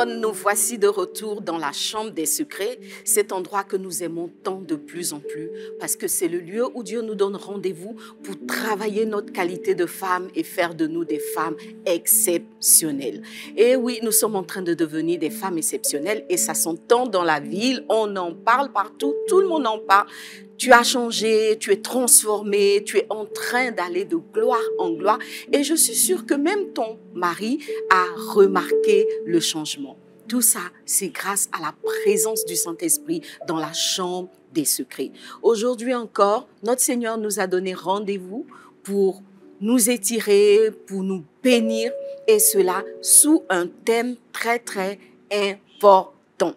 Alors, nous voici de retour dans la chambre des secrets, cet endroit que nous aimons tant de plus en plus, parce que c'est le lieu où Dieu nous donne rendez-vous pour travailler notre qualité de femme et faire de nous des femmes exceptionnelles. Et oui, nous sommes en train de devenir des femmes exceptionnelles et ça s'entend dans la ville, on en parle partout, tout le monde en parle. Tu as changé, tu es transformé, tu es en train d'aller de gloire en gloire. Et je suis sûre que même ton mari a remarqué le changement. Tout ça, c'est grâce à la présence du Saint-Esprit dans la chambre des secrets. Aujourd'hui encore, notre Seigneur nous a donné rendez-vous pour nous étirer, pour nous bénir, et cela sous un thème très, très important.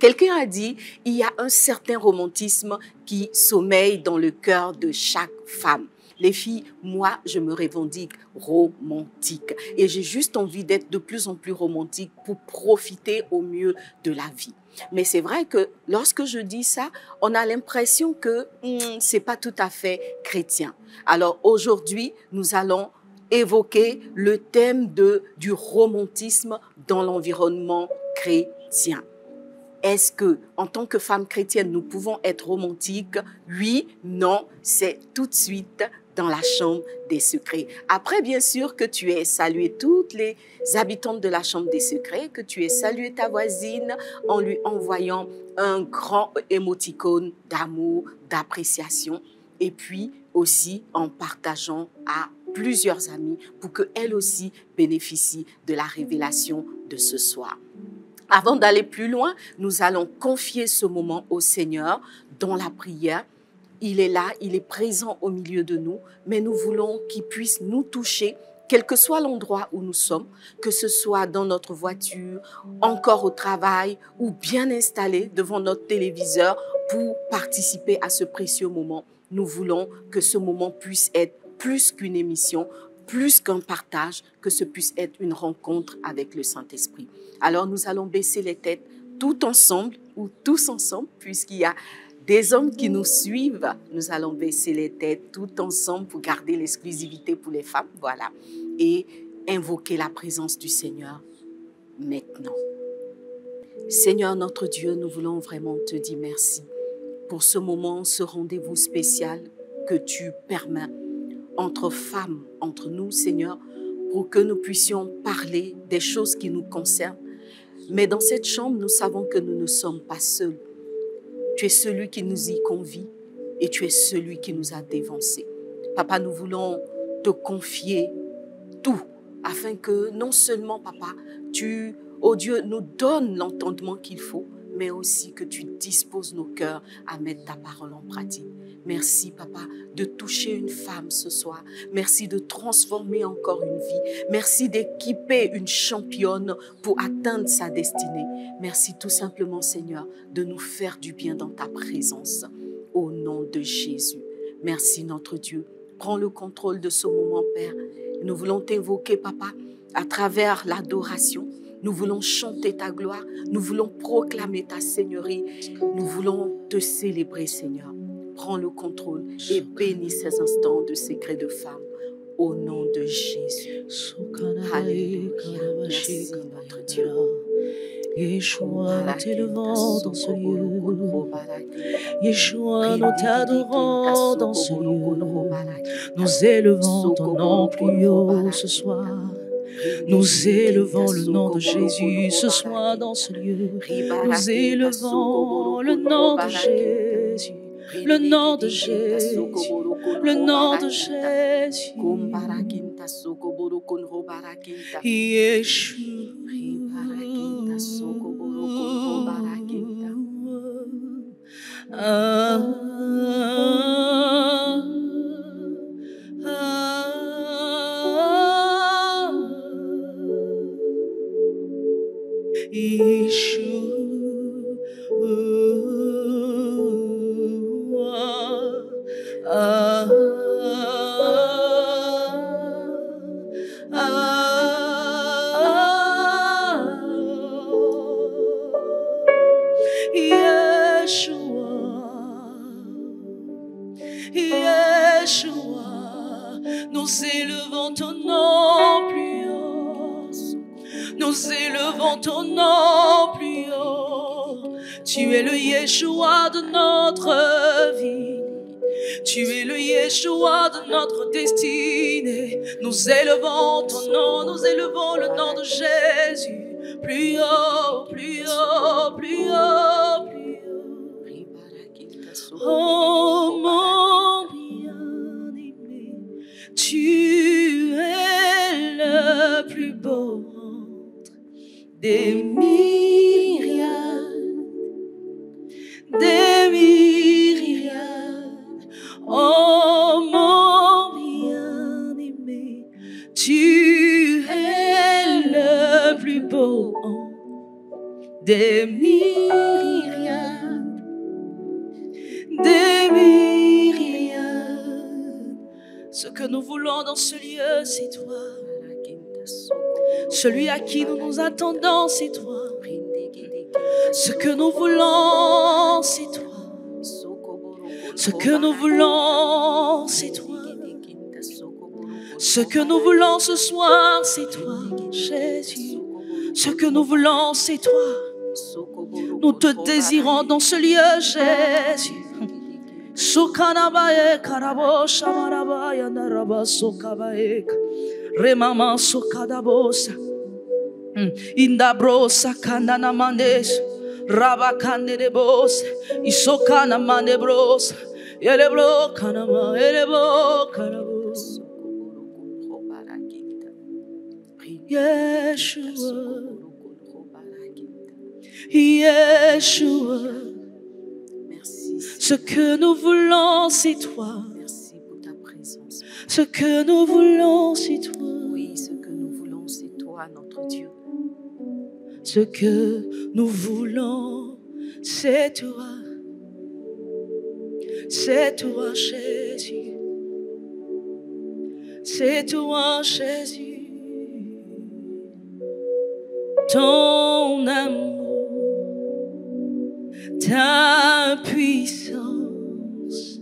Quelqu'un a dit, il y a un certain romantisme qui sommeille dans le cœur de chaque femme. Les filles, moi, je me revendique romantique. Et j'ai juste envie d'être de plus en plus romantique pour profiter au mieux de la vie. Mais c'est vrai que lorsque je dis ça, on a l'impression que c'est pas tout à fait chrétien. Alors aujourd'hui, nous allons évoquer le thème du romantisme dans l'environnement chrétien. Est-ce que, en tant que femme chrétienne, nous pouvons être romantiques? Oui, non, c'est tout de suite dans la chambre des secrets. Après, bien sûr, que tu aies salué toutes les habitantes de la chambre des secrets, que tu aies salué ta voisine en lui envoyant un grand émoticône d'amour, d'appréciation, et puis aussi en partageant à plusieurs amis pour qu'elles aussi bénéficient de la révélation de ce soir. Avant d'aller plus loin, nous allons confier ce moment au Seigneur dans la prière. Il est là, il est présent au milieu de nous, mais nous voulons qu'il puisse nous toucher, quel que soit l'endroit où nous sommes, que ce soit dans notre voiture, encore au travail ou bien installé devant notre téléviseur pour participer à ce précieux moment. Nous voulons que ce moment puisse être plus qu'une émission, plus qu'un partage, que ce puisse être une rencontre avec le Saint-Esprit. Alors nous allons baisser les têtes tout ensemble ou tous ensemble, puisqu'il y a des hommes qui nous suivent. Nous allons baisser les têtes tout ensemble pour garder l'exclusivité pour les femmes, voilà, et invoquer la présence du Seigneur maintenant. Seigneur notre Dieu, nous voulons vraiment te dire merci pour ce moment, ce rendez-vous spécial que tu permets entre femmes, entre nous, Seigneur, pour que nous puissions parler des choses qui nous concernent. Mais dans cette chambre, nous savons que nous ne sommes pas seuls. Tu es celui qui nous y convie et tu es celui qui nous a dévancés. Papa, nous voulons te confier tout afin que non seulement, Papa, tu, oh Dieu, nous donnes l'entendement qu'il faut, mais aussi que tu disposes nos cœurs à mettre ta parole en pratique. Merci, Papa, de toucher une femme ce soir. Merci de transformer encore une vie. Merci d'équiper une championne pour atteindre sa destinée. Merci tout simplement, Seigneur, de nous faire du bien dans ta présence. Au nom de Jésus. Merci, notre Dieu. Prends le contrôle de ce moment, Père. Nous voulons t'invoquer, Papa, à travers l'adoration. Nous voulons chanter ta gloire. Nous voulons proclamer ta seigneurie. Nous voulons te célébrer, Seigneur. Prends le contrôle et bénis ces instants de secret de femme. Au nom de Jésus. Alléluia. Merci, notre Dieu. Yeshua, nous t'élevons dans ce lieu. Yeshua, nous t'adorons dans ce lieu. Nous élevons ton nom plus haut ce soir. Nous élevons le nom de Jésus ce soir dans ce lieu. Nous élevons le nom de Jésus. Le nom de Jésus. Le nom de Jésus. Yeshua. Tu es le Yeshua de notre vie. Tu es le Yeshua de notre destinée. Nous élevons ton nom, nous élevons le nom de Jésus. Plus haut, plus haut, plus haut, plus haut. Oh mon bien-aimé, tu es le plus beau des myriades, des myriades. Oh mon bien-aimé, tu es le plus beau des myriades, des myriades. Ce que nous voulons dans ce lieu, c'est toi. Celui à qui nous nous attendons, c'est toi. Ce que nous voulons, c'est toi. Ce que nous voulons, c'est toi. Ce que nous voulons ce soir, c'est toi, Jésus. Ce que nous voulons, c'est toi. Nous te désirons dans ce lieu, Jésus. Sukanabae karabo shamarabaya naraba sokabae remama sokadabosa indabrosa kanana manes rabakande de bos isokana manebros elebro kanama elebo karabos Yeshua Yeshua. Ce que nous voulons, c'est toi. Merci pour ta présence. Ce que nous voulons, c'est toi. Oui, ce que nous voulons, c'est toi, notre Dieu. Ce que nous voulons, c'est toi. C'est toi, Jésus. C'est toi, Jésus. Ton amour, ta puissance,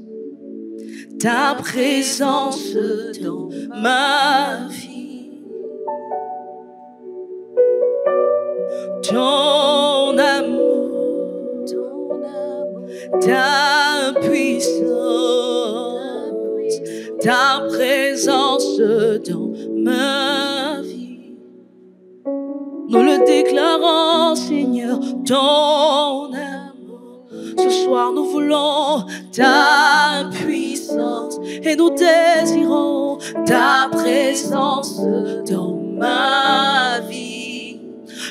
ta présence dans ma vie. Ton amour, ta puissance, ta présence dans ma vie. Nous le déclarons, Seigneur, ton amour. Ce soir, nous voulons ta puissance et nous désirons ta présence dans ma vie.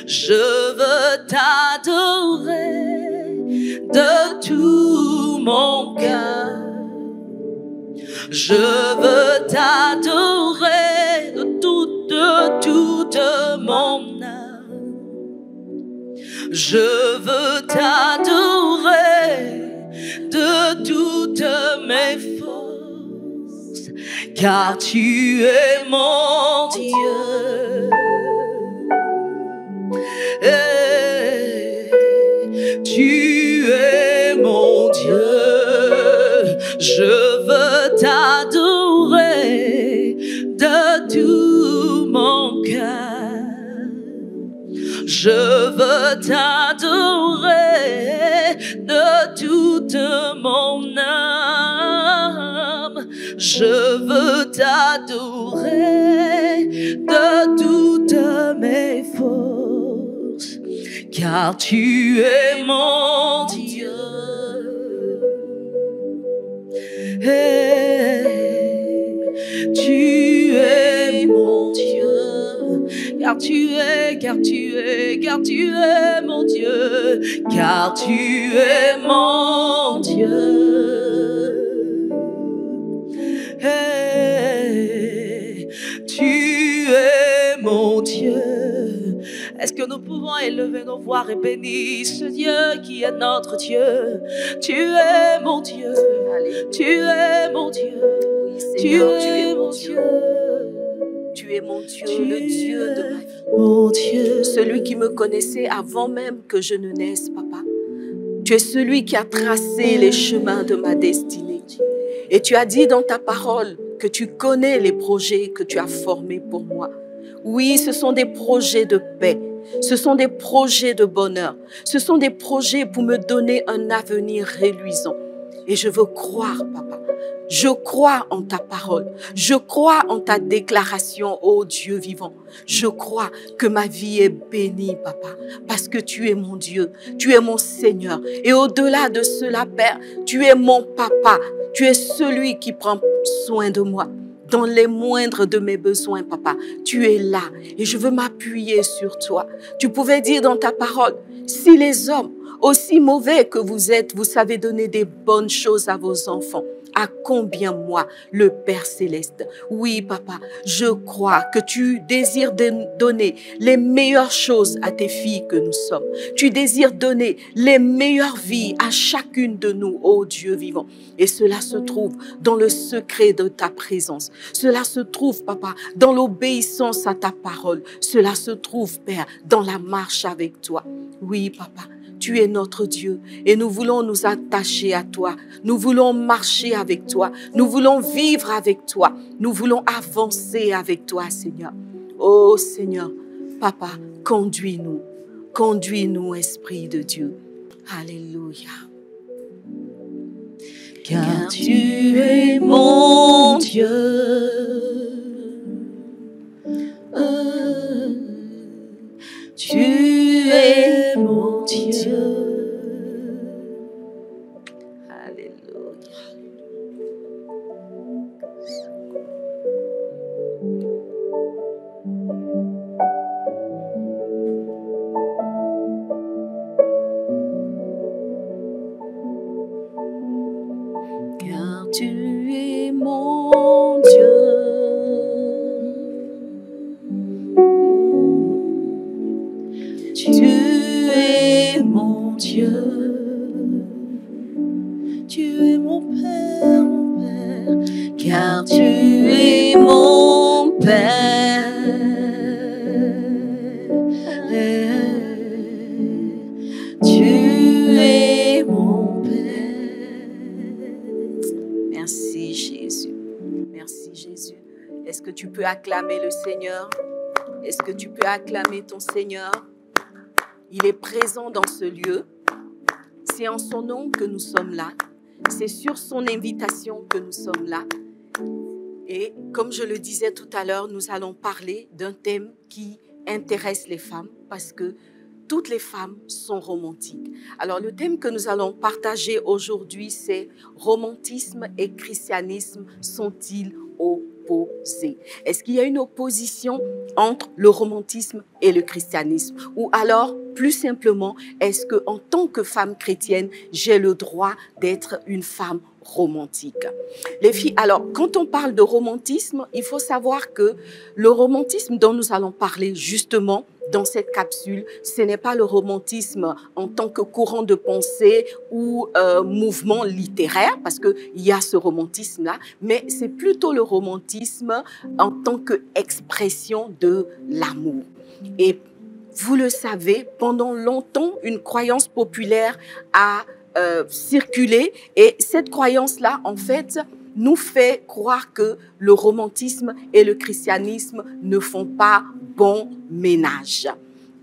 Je veux t'adorer de tout mon cœur. Je veux t'adorer de toute mon âme. Je veux t'adorer de toutes mes forces, car tu es mon Dieu. Tu es mon Dieu. Je veux t'adorer de tout mon cœur. Je veux t'adorer de toute mon âme. Je veux t'adorer de toutes mes forces, car tu es mon Dieu. Tu es mon Dieu. Car tu es mon Dieu, car tu es mon Dieu. Hey, tu es mon Dieu. Est-ce que nous pouvons élever nos voix et bénir ce Dieu qui est notre Dieu? Tu es mon Dieu, tu es mon Dieu, tu es mon Dieu. Tu es mon Dieu, le Dieu de ma vie. Mon Dieu. Celui qui me connaissait avant même que je ne naisse, papa. Tu es celui qui a tracé les chemins de ma destinée. Et tu as dit dans ta parole que tu connais les projets que tu as formés pour moi. Oui, ce sont des projets de paix. Ce sont des projets de bonheur. Ce sont des projets pour me donner un avenir reluisant. Et je veux croire, papa. Je crois en ta parole. Je crois en ta déclaration, ô Dieu vivant. Je crois que ma vie est bénie, papa, parce que tu es mon Dieu, tu es mon Seigneur. Et au-delà de cela, Père, tu es mon papa. Tu es celui qui prend soin de moi. Dans les moindres de mes besoins, papa, tu es là et je veux m'appuyer sur toi. Tu pouvais dire dans ta parole, si les hommes, aussi mauvais que vous êtes, vous savez donner des bonnes choses à vos enfants, à combien moi, le Père Céleste? Oui, papa, je crois que tu désires donner les meilleures choses à tes filles que nous sommes. Tu désires donner les meilleures vies à chacune de nous, ô Dieu vivant. Et cela se trouve dans le secret de ta présence. Cela se trouve, papa, dans l'obéissance à ta parole. Cela se trouve, Père, dans la marche avec toi. Oui, papa. Tu es notre Dieu et nous voulons nous attacher à toi. Nous voulons marcher avec toi. Nous voulons vivre avec toi. Nous voulons avancer avec toi, Seigneur. Oh Seigneur, Papa, conduis-nous. Conduis-nous, Esprit de Dieu. Alléluia. Car tu es mon Dieu. Tu es mon Dieu. Alléluia. Car tu es mon Dieu. Tu es mon Dieu, tu es mon Père, car tu es mon Père. Tu es mon Père. Merci Jésus. Merci Jésus. Est-ce que tu peux acclamer le Seigneur? Est-ce que tu peux acclamer ton Seigneur? Il est présent dans ce lieu. C'est en son nom que nous sommes là. C'est sur son invitation que nous sommes là. Et comme je le disais tout à l'heure, nous allons parler d'un thème qui intéresse les femmes parce que toutes les femmes sont romantiques. Alors le thème que nous allons partager aujourd'hui, c'est romantisme et christianisme sont-ils opposés? Est-ce qu'il y a une opposition entre le romantisme et le christianisme? Ou alors, plus simplement, est-ce qu'en tant que femme chrétienne, j'ai le droit d'être une femme romantique? Les filles, alors, quand on parle de romantisme, il faut savoir que le romantisme dont nous allons parler justement dans cette capsule, ce n'est pas le romantisme en tant que courant de pensée ou mouvement littéraire, parce qu'il y a ce romantisme-là, mais c'est plutôt le romantisme en tant qu'expression de l'amour. Et vous le savez, pendant longtemps, une croyance populaire a circulé et cette croyance-là, en fait, nous fait croire que le romantisme et le christianisme ne font pas bon ménage.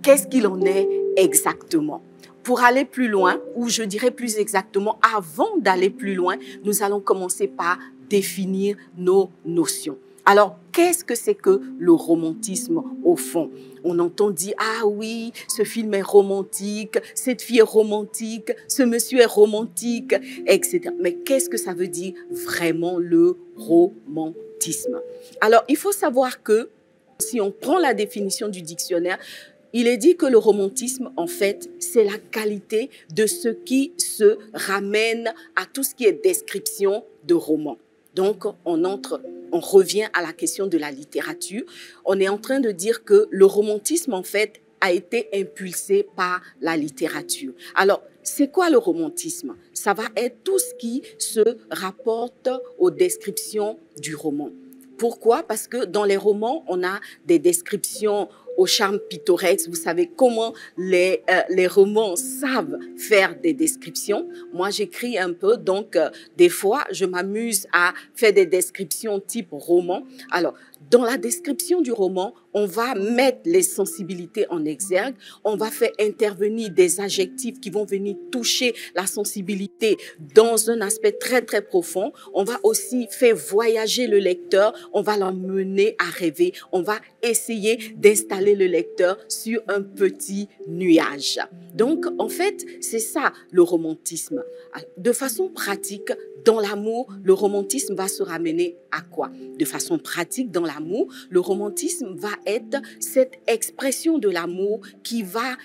Qu'est-ce qu'il en est exactement? Pour aller plus loin, ou je dirais plus exactement, avant d'aller plus loin, nous allons commencer par définir nos notions. Alors, qu'est-ce que c'est que le romantisme au fond? On entend dire, ah oui, ce film est romantique, cette fille est romantique, ce monsieur est romantique, etc. Mais qu'est-ce que ça veut dire vraiment le romantisme? Alors, il faut savoir que si on prend la définition du dictionnaire, il est dit que le romantisme, en fait, c'est la qualité de ce qui se ramène à tout ce qui est description de roman. Donc, on revient à la question de la littérature. On est en train de dire que le romantisme, en fait, a été impulsé par la littérature. Alors, c'est quoi le romantisme? Ça va être tout ce qui se rapporte aux descriptions du roman. Pourquoi? Parce que dans les romans, on a des descriptions au charme pittoresque. Vous savez comment les romans savent faire des descriptions. Moi, j'écris un peu, donc des fois, je m'amuse à faire des descriptions type roman. Alors, dans la description du roman, on va mettre les sensibilités en exergue, on va faire intervenir des adjectifs qui vont venir toucher la sensibilité dans un aspect très très profond. On va aussi faire voyager le lecteur, on va l'emmener à rêver, on va essayer d'installer le lecteur sur un petit nuage. Donc en fait, c'est ça le romantisme. De façon pratique, dans l'amour, le romantisme va se ramener à quoi? De façon pratique, dans l'amour, le romantisme va être cette expression de l'amour qui va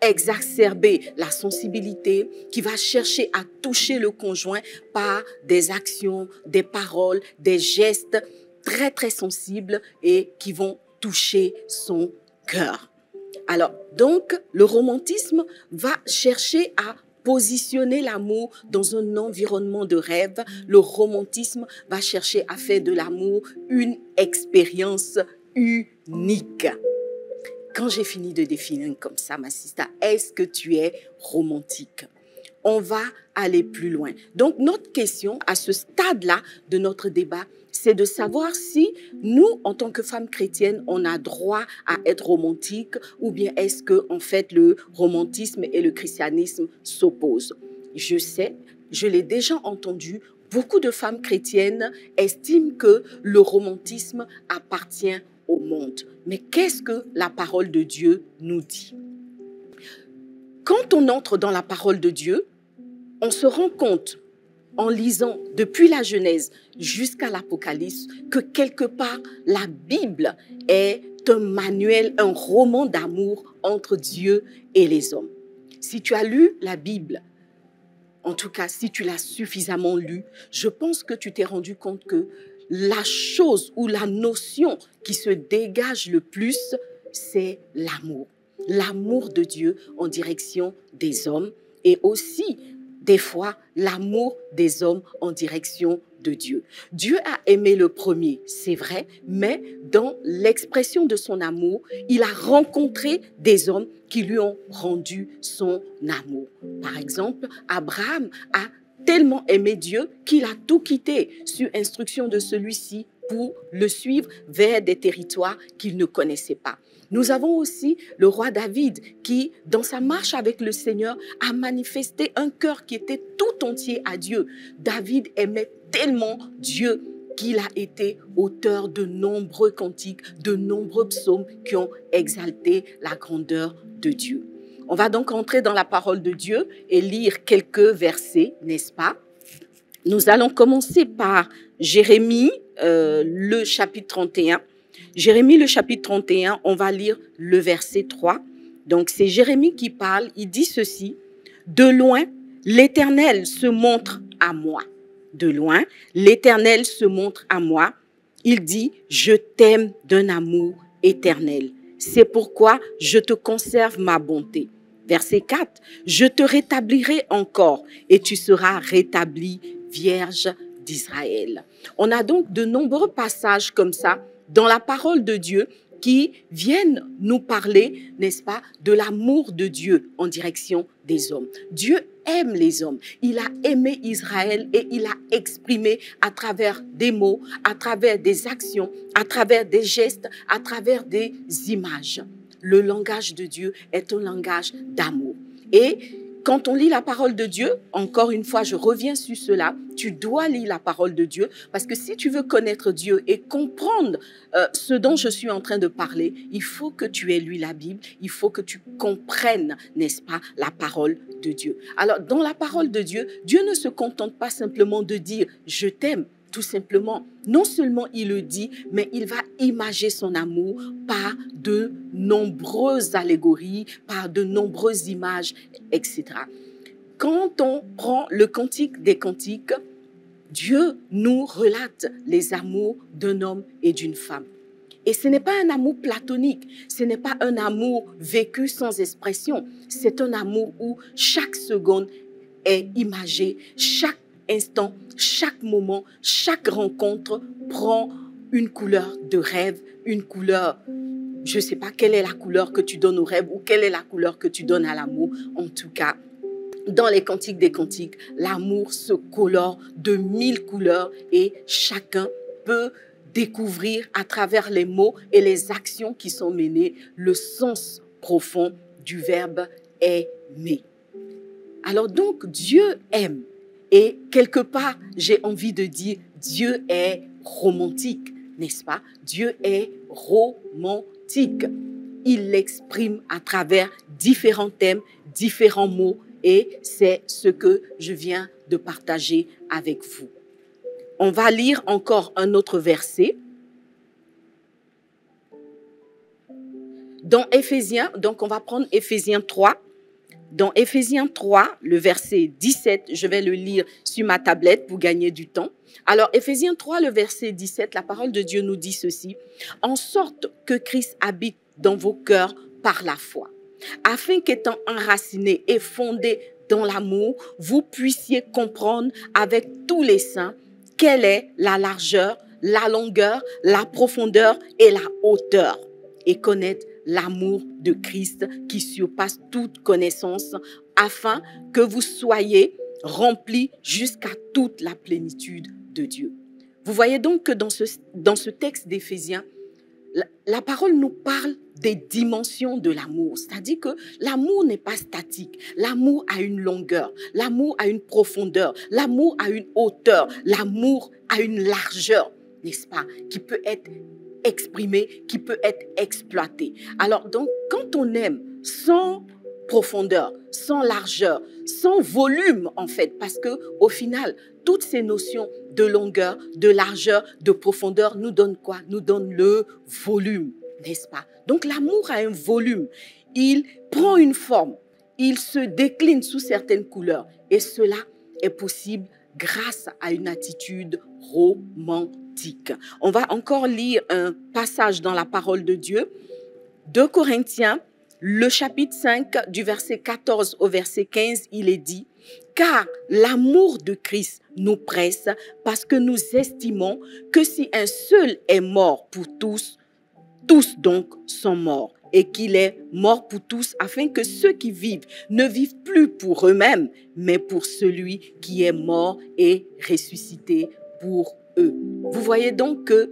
exacerber la sensibilité, qui va chercher à toucher le conjoint par des actions, des paroles, des gestes très très sensibles et qui vont toucher son cœur. Alors, donc, le romantisme va chercher à positionner l'amour dans un environnement de rêve. Le romantisme va chercher à faire de l'amour une expérience unique. Quand j'ai fini de définir comme ça, ma sister, est-ce que tu es romantique? On va aller plus loin. Donc, notre question à ce stade-là de notre débat, c'est de savoir si nous, en tant que femmes chrétiennes, on a droit à être romantique ou bien est-ce que, en fait, le romantisme et le christianisme s'opposent. Je sais, je l'ai déjà entendu, beaucoup de femmes chrétiennes estiment que le romantisme appartient au monde. Mais qu'est-ce que la parole de Dieu nous dit? Quand on entre dans la parole de Dieu, on se rend compte, en lisant depuis la Genèse jusqu'à l'Apocalypse, que quelque part, la Bible est un manuel, un roman d'amour entre Dieu et les hommes. Si tu as lu la Bible, en tout cas, si tu l'as suffisamment lu, je pense que tu t'es rendu compte que la chose ou la notion qui se dégage le plus, c'est l'amour. L'amour de Dieu en direction des hommes et aussi, des fois, l'amour des hommes en direction de Dieu. Dieu a aimé le premier, c'est vrai, mais dans l'expression de son amour, il a rencontré des hommes qui lui ont rendu son amour. Par exemple, Abraham a tellement aimé Dieu qu'il a tout quitté sur instruction de celui-ci pour le suivre vers des territoires qu'il ne connaissait pas. Nous avons aussi le roi David qui, dans sa marche avec le Seigneur, a manifesté un cœur qui était tout entier à Dieu. David aimait tellement Dieu qu'il a été auteur de nombreux cantiques, de nombreux psaumes qui ont exalté la grandeur de Dieu. On va donc entrer dans la parole de Dieu et lire quelques versets, n'est-ce pas? Nous allons commencer par Jérémie, le chapitre 31. Jérémie, le chapitre 31, on va lire le verset 3. Donc, c'est Jérémie qui parle. Il dit ceci. « De loin, l'Éternel se montre à moi. De loin, l'Éternel se montre à moi. Il dit, je t'aime d'un amour éternel. C'est pourquoi je te conserve ma bonté. » Verset 4. « Je te rétablirai encore et tu seras rétablie, Vierge d'Israël. » On a donc de nombreux passages comme ça dans la parole de Dieu qui viennent nous parler, n'est-ce pas, de l'amour de Dieu en direction des hommes. Dieu aime les hommes. Il a aimé Israël et il a exprimé à travers des mots, à travers des actions, à travers des gestes, à travers des images. Le langage de Dieu est un langage d'amour. Et quand on lit la parole de Dieu, encore une fois, je reviens sur cela, tu dois lire la parole de Dieu parce que si tu veux connaître Dieu et comprendre ce dont je suis en train de parler, il faut que tu aies lu la Bible, il faut que tu comprennes, n'est-ce pas, la parole de Dieu. Alors, dans la parole de Dieu, Dieu ne se contente pas simplement de dire « je t'aime », tout simplement. Non seulement il le dit, mais il va imager son amour par de nombreuses allégories, par de nombreuses images, etc. Quand on prend le Cantique des Cantiques, Dieu nous relate les amours d'un homme et d'une femme. Et ce n'est pas un amour platonique, ce n'est pas un amour vécu sans expression, c'est un amour où chaque seconde est imagée, chaque instant, chaque moment, chaque rencontre prend une couleur de rêve, une couleur, je ne sais pas quelle est la couleur que tu donnes au rêve ou quelle est la couleur que tu donnes à l'amour. En tout cas, dans les Cantiques des Cantiques, l'amour se colore de 1000 couleurs et chacun peut découvrir à travers les mots et les actions qui sont menées le sens profond du verbe aimer. Alors donc, Dieu aime. Et quelque part, j'ai envie de dire, Dieu est romantique, n'est-ce pas? Dieu est romantique. Il l'exprime à travers différents thèmes, différents mots, et c'est ce que je viens de partager avec vous. On va lire encore un autre verset. Dans Éphésiens, donc on va prendre Éphésiens 3. Dans Éphésiens 3, le verset 17, je vais le lire sur ma tablette pour gagner du temps. Alors, Éphésiens 3, le verset 17, la parole de Dieu nous dit ceci: « En sorte que Christ habite dans vos cœurs par la foi, afin qu'étant enracinés et fondés dans l'amour, vous puissiez comprendre avec tous les saints quelle est la largeur, la longueur, la profondeur et la hauteur, et connaître l'amour de Christ qui surpasse toute connaissance, afin que vous soyez remplis jusqu'à toute la plénitude de Dieu. » Vous voyez donc que dans ce texte d'Éphésiens, la parole nous parle des dimensions de l'amour. C'est-à-dire que l'amour n'est pas statique. L'amour a une longueur, l'amour a une profondeur, l'amour a une hauteur, l'amour a une largeur, n'est-ce pas, qui peut être exprimé, qui peut être exploité. Alors donc, quand on aime sans profondeur, sans largeur, sans volume en fait, parce que au final, toutes ces notions de longueur, de largeur, de profondeur nous donnent quoi? Nous donnent le volume, n'est-ce pas? Donc l'amour a un volume, il prend une forme, il se décline sous certaines couleurs, et cela est possible grâce à une attitude romantique. On va encore lire un passage dans la parole de Dieu, 2 Corinthiens, le chapitre 5, du verset 14 au verset 15, il est dit: « Car l'amour de Christ nous presse, parce que nous estimons que si un seul est mort pour tous, tous donc sont morts, et qu'il est mort pour tous, afin que ceux qui vivent ne vivent plus pour eux-mêmes, mais pour celui qui est mort et ressuscité pour eux. » Vous voyez donc qu'il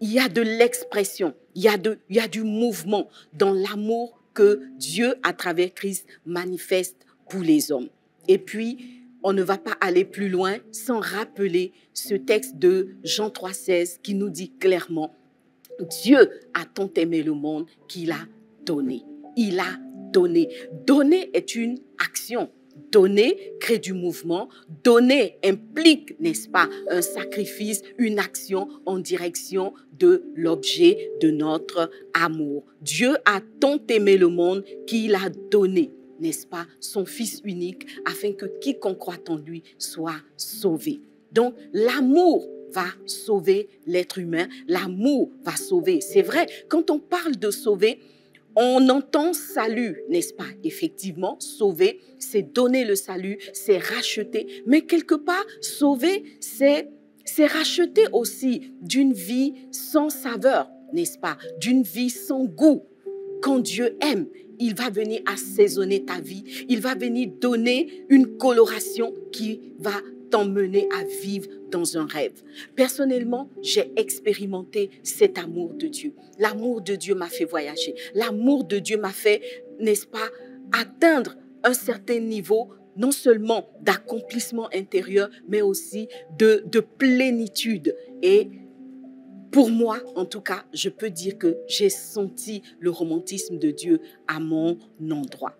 y a de l'expression, il y a du mouvement dans l'amour que Dieu, à travers Christ, manifeste pour les hommes. Et puis, on ne va pas aller plus loin sans rappeler ce texte de Jean 3,16 qui nous dit clairement: Dieu a tant aimé le monde qu'il a donné. Il a donné. Donner est une action. Donner crée du mouvement. Donner implique, n'est-ce pas, un sacrifice, une action en direction de l'objet de notre amour. Dieu a tant aimé le monde qu'il a donné, n'est-ce pas, son Fils unique, afin que quiconque croit en lui soit sauvé. Donc, l'amour va sauver l'être humain, l'amour va sauver. C'est vrai, quand on parle de sauver, on entend salut, n'est-ce pas? Effectivement, sauver, c'est donner le salut, c'est racheter. Mais quelque part, sauver, c'est racheter aussi d'une vie sans saveur, n'est-ce pas? D'une vie sans goût. Quand Dieu aime, il va venir assaisonner ta vie. Il va venir donner une coloration qui va t'emmener à vivre dans un rêve. Personnellement, j'ai expérimenté cet amour de Dieu. L'amour de Dieu m'a fait voyager. L'amour de Dieu m'a fait, n'est-ce pas, atteindre un certain niveau, non seulement d'accomplissement intérieur, mais aussi de plénitude. Et pour moi, en tout cas, je peux dire que j'ai senti le romantisme de Dieu à mon endroit.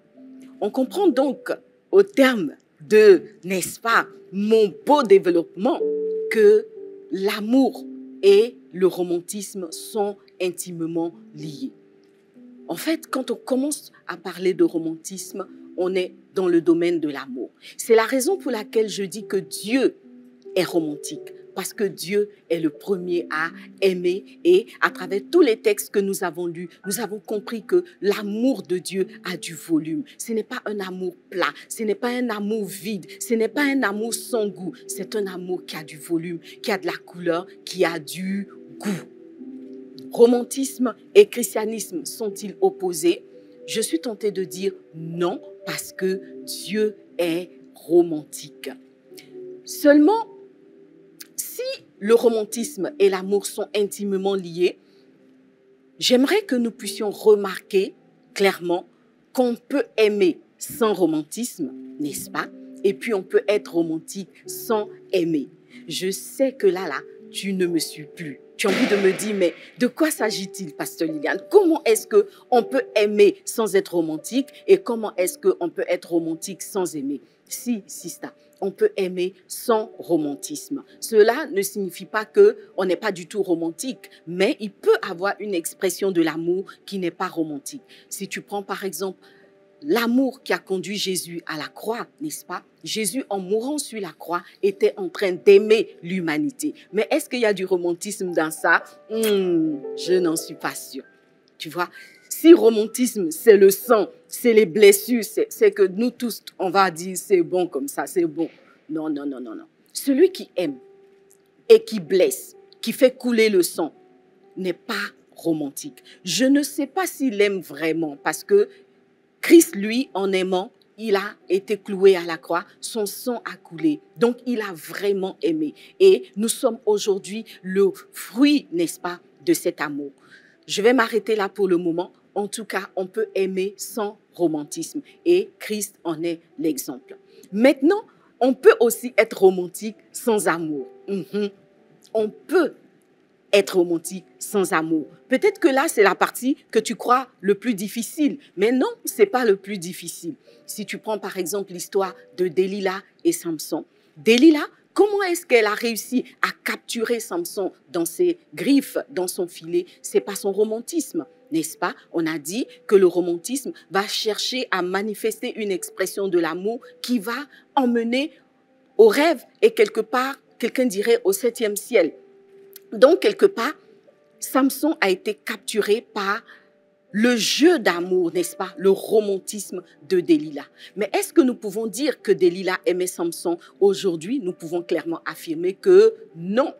On comprend donc, au terme de, n'est-ce pas, mon beau développement, que l'amour et le romantisme sont intimement liés. En fait, quand on commence à parler de romantisme, on est dans le domaine de l'amour. C'est la raison pour laquelle je dis que Dieu est romantique. Parce que Dieu est le premier à aimer, et à travers tous les textes que nous avons lus, nous avons compris que l'amour de Dieu a du volume. Ce n'est pas un amour plat, ce n'est pas un amour vide, ce n'est pas un amour sans goût. C'est un amour qui a du volume, qui a de la couleur, qui a du goût. Romantisme et christianisme sont-ils opposés? Je suis tentée de dire non, parce que Dieu est romantique. Seulement, si le romantisme et l'amour sont intimement liés, j'aimerais que nous puissions remarquer clairement qu'on peut aimer sans romantisme, n'est-ce pas? Et puis on peut être romantique sans aimer. Je sais que là, tu ne me suis plus. Tu as envie de me dire, mais de quoi s'agit-il, Pasteur Liliane? Comment est-ce qu'on peut aimer sans être romantique et comment est-ce qu'on peut être romantique sans aimer? Si, Sista, on peut aimer sans romantisme. Cela ne signifie pas qu'on n'est pas du tout romantique, mais il peut avoir une expression de l'amour qui n'est pas romantique. Si tu prends par exemple l'amour qui a conduit Jésus à la croix, n'est-ce pas? Jésus, en mourant sur la croix, était en train d'aimer l'humanité. Mais est-ce qu'il y a du romantisme dans ça? Je n'en suis pas sûre. Tu vois, si romantisme, c'est le sang, c'est les blessures, c'est que nous tous, on va dire, c'est bon comme ça, c'est bon. Non, non, non, non, non. Celui qui aime et qui blesse, qui fait couler le sang, n'est pas romantique. Je ne sais pas s'il aime vraiment, parce que Christ, lui, en aimant, il a été cloué à la croix, son sang a coulé. Donc, il a vraiment aimé. Et nous sommes aujourd'hui le fruit, n'est-ce pas, de cet amour. Je vais m'arrêter là pour le moment. En tout cas, on peut aimer sans romantisme. Et Christ en est l'exemple. Maintenant, on peut aussi être romantique sans amour. On peut être romantique sans amour. Peut-être que là, c'est la partie que tu crois le plus difficile. Mais non, ce n'est pas le plus difficile. Si tu prends par exemple l'histoire de Delilah et Samson. Delilah, comment est-ce qu'elle a réussi à capturer Samson dans ses griffes, dans son filet? Ce n'est pas son romantisme, n'est-ce pas? On a dit que le romantisme va chercher à manifester une expression de l'amour qui va emmener au rêve et quelque part, quelqu'un dirait au 7e ciel. Donc, quelque part, Samson a été capturé par le jeu d'amour, n'est-ce pas? Le romantisme de Delilah. Mais est-ce que nous pouvons dire que Delilah aimait Samson? Aujourd'hui, nous pouvons clairement affirmer que non,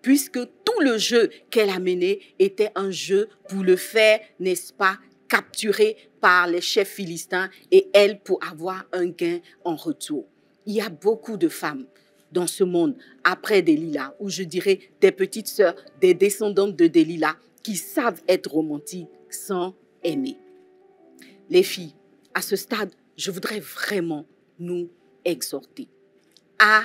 puisque tout le jeu qu'elle a mené était un jeu pour le faire, n'est-ce pas, capturer par les chefs philistins et elle pour avoir un gain en retour. Il y a beaucoup de femmes dans ce monde, après Delilah, ou je dirais des petites sœurs, des descendantes de Delilah, qui savent être romantiques sans aimer. Les filles, à ce stade, je voudrais vraiment nous exhorter à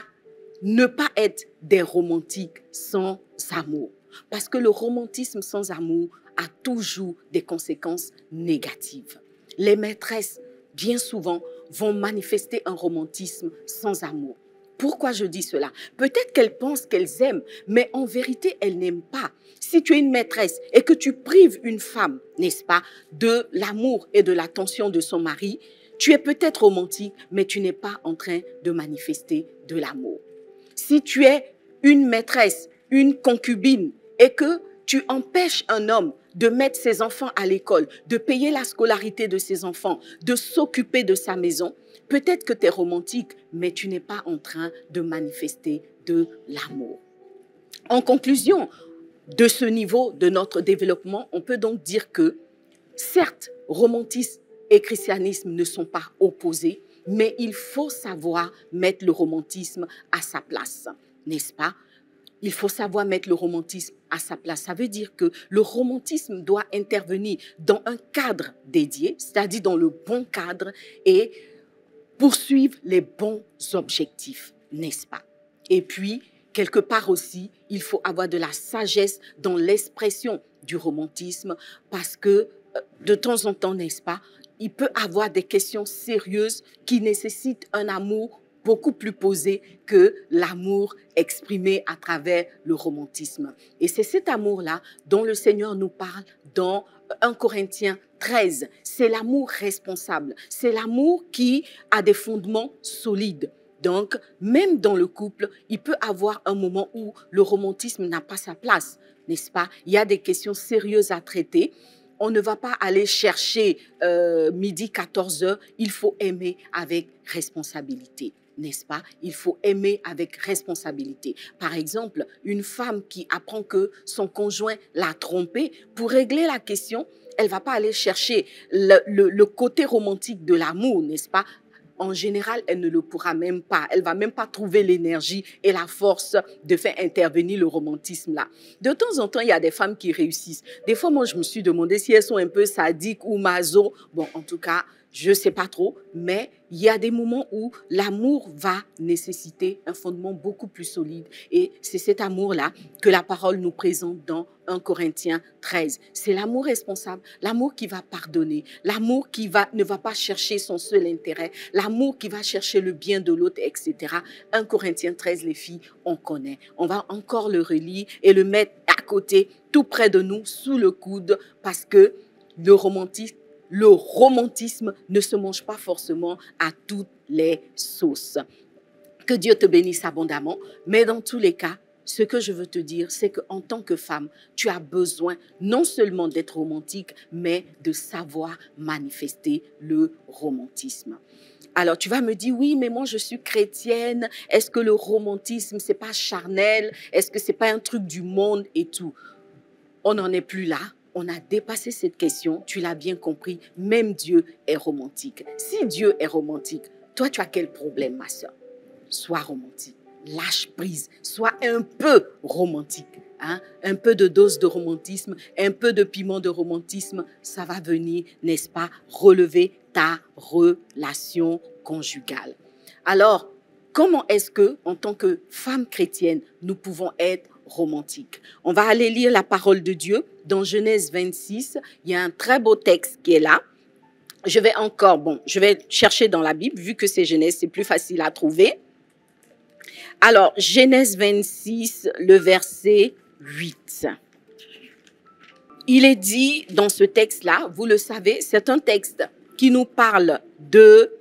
ne pas être des romantiques sans amour. Parce que le romantisme sans amour a toujours des conséquences négatives. Les maîtresses, bien souvent, vont manifester un romantisme sans amour. Pourquoi je dis cela? Peut-être qu'elles pensent qu'elles aiment, mais en vérité, elles n'aiment pas. Si tu es une maîtresse et que tu prives une femme, n'est-ce pas, de l'amour et de l'attention de son mari, tu es peut-être romantique, mais tu n'es pas en train de manifester de l'amour. Si tu es une maîtresse, une concubine, et que tu empêches un homme de mettre ses enfants à l'école, de payer la scolarité de ses enfants, de s'occuper de sa maison, peut-être que tu es romantique, mais tu n'es pas en train de manifester de l'amour. En conclusion de ce niveau de notre développement, on peut donc dire que, certes, romantisme et christianisme ne sont pas opposés, mais il faut savoir mettre le romantisme à sa place, n'est-ce pas? Il faut savoir mettre le romantisme à sa place. Ça veut dire que le romantisme doit intervenir dans un cadre dédié, c'est-à-dire dans le bon cadre et poursuivre les bons objectifs, n'est-ce pas? Et puis, quelque part aussi, il faut avoir de la sagesse dans l'expression du romantisme parce que de temps en temps, n'est-ce pas, il peut avoir des questions sérieuses qui nécessitent un amour beaucoup plus posé que l'amour exprimé à travers le romantisme. Et c'est cet amour-là dont le Seigneur nous parle dans 1 Corinthiens 13. C'est l'amour responsable. C'est l'amour qui a des fondements solides. Donc, même dans le couple, il peut y avoir un moment où le romantisme n'a pas sa place, n'est-ce pas? Il y a des questions sérieuses à traiter. On ne va pas aller chercher midi 14h. Il faut aimer avec responsabilité, n'est-ce pas? Il faut aimer avec responsabilité. Par exemple, une femme qui apprend que son conjoint l'a trompée, pour régler la question, elle ne va pas aller chercher le côté romantique de l'amour, n'est-ce pas? en général, elle ne le pourra même pas. Elle va même pas trouver l'énergie et la force de faire intervenir le romantisme là. De temps en temps, il y a des femmes qui réussissent. Des fois, moi, je me suis demandé si elles sont un peu sadiques ou maso. Bon, en tout cas, je ne sais pas trop, mais il y a des moments où l'amour va nécessiter un fondement beaucoup plus solide. Et c'est cet amour-là que la parole nous présente dans 1 Corinthiens 13. C'est l'amour responsable, l'amour qui va pardonner, l'amour qui ne va pas chercher son seul intérêt, l'amour qui va chercher le bien de l'autre, etc. 1 Corinthiens 13, les filles, on connaît. On va encore le relire et le mettre à côté, tout près de nous, sous le coude, parce que le romantisme ne se mange pas forcément à toutes les sauces. Que Dieu te bénisse abondamment, mais dans tous les cas, ce que je veux te dire, c'est qu'en tant que femme, tu as besoin non seulement d'être romantique, mais de savoir manifester le romantisme. Alors, tu vas me dire, oui, mais moi, je suis chrétienne. Est-ce que le romantisme, c'est pas charnel? Est-ce que c'est pas un truc du monde et tout? On n'en est plus là. On a dépassé cette question, tu l'as bien compris, même Dieu est romantique. Si Dieu est romantique, toi, tu as quel problème, ma soeur? Sois romantique, lâche prise, sois un peu romantique. Hein? Un peu de dose de romantisme, un peu de piment de romantisme, ça va venir, n'est-ce pas, relever ta relation conjugale. Alors, comment est-ce que, en tant que femme chrétienne, nous pouvons être romantique? On va aller lire la parole de Dieu dans Genèse 26. Il y a un très beau texte qui est là. Je vais chercher dans la Bible, vu que c'est Genèse, c'est plus facile à trouver. Alors, Genèse 26, le verset 8. Il est dit dans ce texte-là, vous le savez, c'est un texte qui nous parle de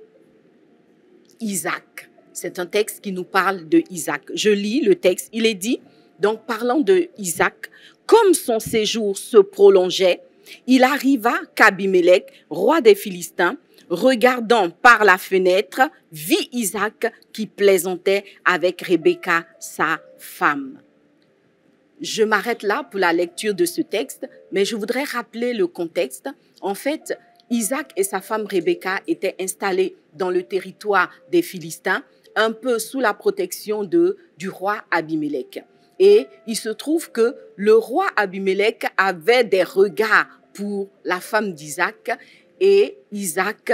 Isaac. C'est un texte qui nous parle de Isaac. Je lis le texte. Il est dit, donc parlant de Isaac, comme son séjour se prolongeait, il arriva qu'Abimélec, roi des Philistins, regardant par la fenêtre, vit Isaac qui plaisantait avec Rebecca, sa femme. Je m'arrête là pour la lecture de ce texte, mais je voudrais rappeler le contexte. En fait, Isaac et sa femme Rebecca étaient installés dans le territoire des Philistins, un peu sous la protection du roi Abimélec. Et il se trouve que le roi Abimélec avait des regards pour la femme d'Isaac et Isaac,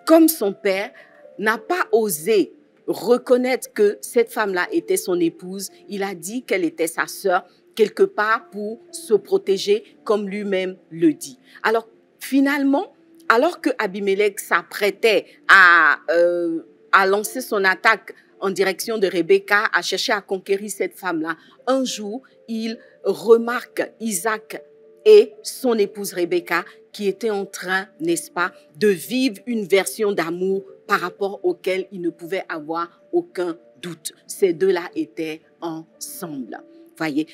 comme son père, n'a pas osé reconnaître que cette femme-là était son épouse. Il a dit qu'elle était sa sœur, quelque part pour se protéger, comme lui-même le dit. Alors, finalement, alors que Abimélec s'apprêtait à lancer son attaque en direction de Rebecca, à chercher à conquérir cette femme-là, un jour, il remarque Isaac et son épouse Rebecca qui étaient en train, n'est-ce pas, de vivre une version d'amour par rapport auquel il ne pouvait avoir aucun doute. Ces deux-là étaient ensemble. Voyez,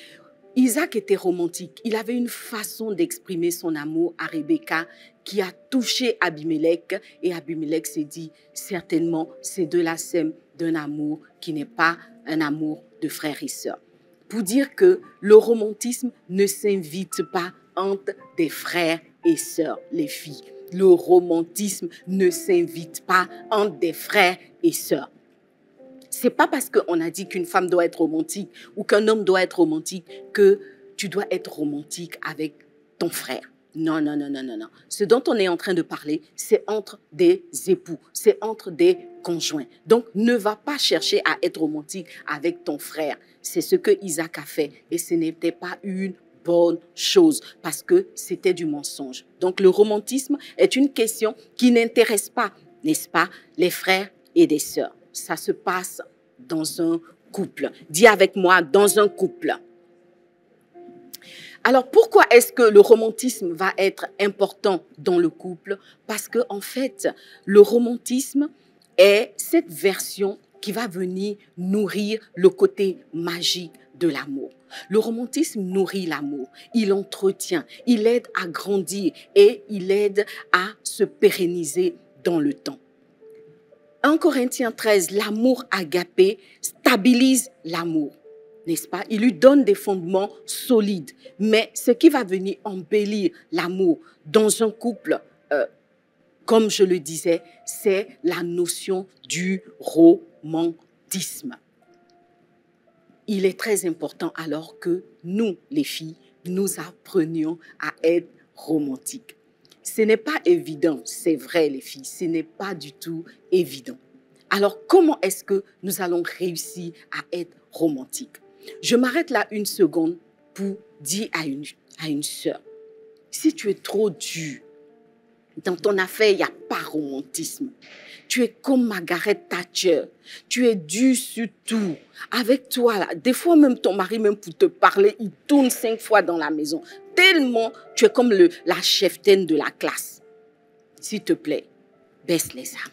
Isaac était romantique. Il avait une façon d'exprimer son amour à Rebecca qui a touché Abimélec. Et Abimélec s'est dit, certainement, ces deux-là s'aiment d'un amour qui n'est pas un amour de frères et sœurs. Pour dire que le romantisme ne s'invite pas entre des frères et sœurs, les filles. Le romantisme ne s'invite pas entre des frères et sœurs. C'est pas parce qu'on a dit qu'une femme doit être romantique ou qu'un homme doit être romantique que tu dois être romantique avec ton frère. Non, non, non, non, non, non. Ce dont on est en train de parler, c'est entre des époux, c'est entre des conjoints. Donc, ne va pas chercher à être romantique avec ton frère. C'est ce que Isaac a fait et ce n'était pas une bonne chose parce que c'était du mensonge. Donc, le romantisme est une question qui n'intéresse pas, n'est-ce pas, les frères et des sœurs. Ça se passe dans un couple. Dis avec moi, dans un couple. Alors, pourquoi est-ce que le romantisme va être important dans le couple? Parce que, en fait, le romantisme est cette version qui va venir nourrir le côté magique de l'amour. Le romantisme nourrit l'amour, il entretient, il aide à grandir et il aide à se pérenniser dans le temps. 1 Corinthiens 13, l'amour agapé stabilise l'amour, n'est-ce pas? Il lui donne des fondements solides. Mais ce qui va venir embellir l'amour dans un couple comme je le disais, c'est la notion du romantisme. Il est très important alors que nous, les filles, nous apprenions à être romantiques. Ce n'est pas évident, c'est vrai les filles, ce n'est pas du tout évident. Alors comment est-ce que nous allons réussir à être romantiques? Je m'arrête là une seconde pour dire à une sœur, si tu es trop dur, dans ton affaire, il n'y a pas romantisme. Tu es comme Margaret Thatcher. Tu es dur sur tout. Avec toi, là, des fois même ton mari, même pour te parler, il tourne 5 fois dans la maison. Tellement tu es comme la cheftaine de la classe. S'il te plaît, baisse les armes.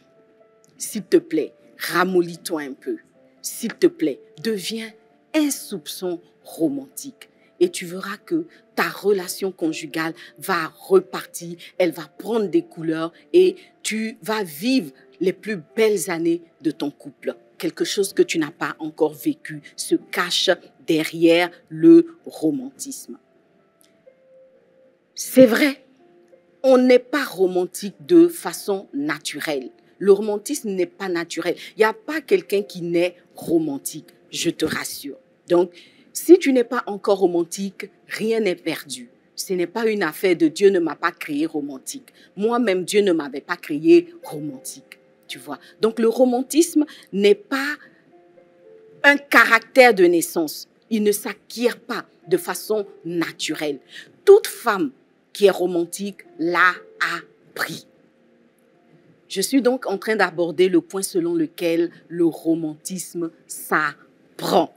S'il te plaît, ramollis-toi un peu. S'il te plaît, deviens un soupçon romantique. Et tu verras que ta relation conjugale va repartir, elle va prendre des couleurs et tu vas vivre les plus belles années de ton couple. Quelque chose que tu n'as pas encore vécu se cache derrière le romantisme. C'est vrai, on n'est pas romantique de façon naturelle. Le romantisme n'est pas naturel. Il n'y a pas quelqu'un qui naît romantique, je te rassure. Donc, si tu n'es pas encore romantique, rien n'est perdu. Ce n'est pas une affaire de Dieu ne m'a pas créé romantique. Moi-même, Dieu ne m'avait pas créé romantique. Tu vois. Donc, le romantisme n'est pas un caractère de naissance. Il ne s'acquiert pas de façon naturelle. Toute femme qui est romantique l'a appris. Je suis donc en train d'aborder le point selon lequel le romantisme s'apprend.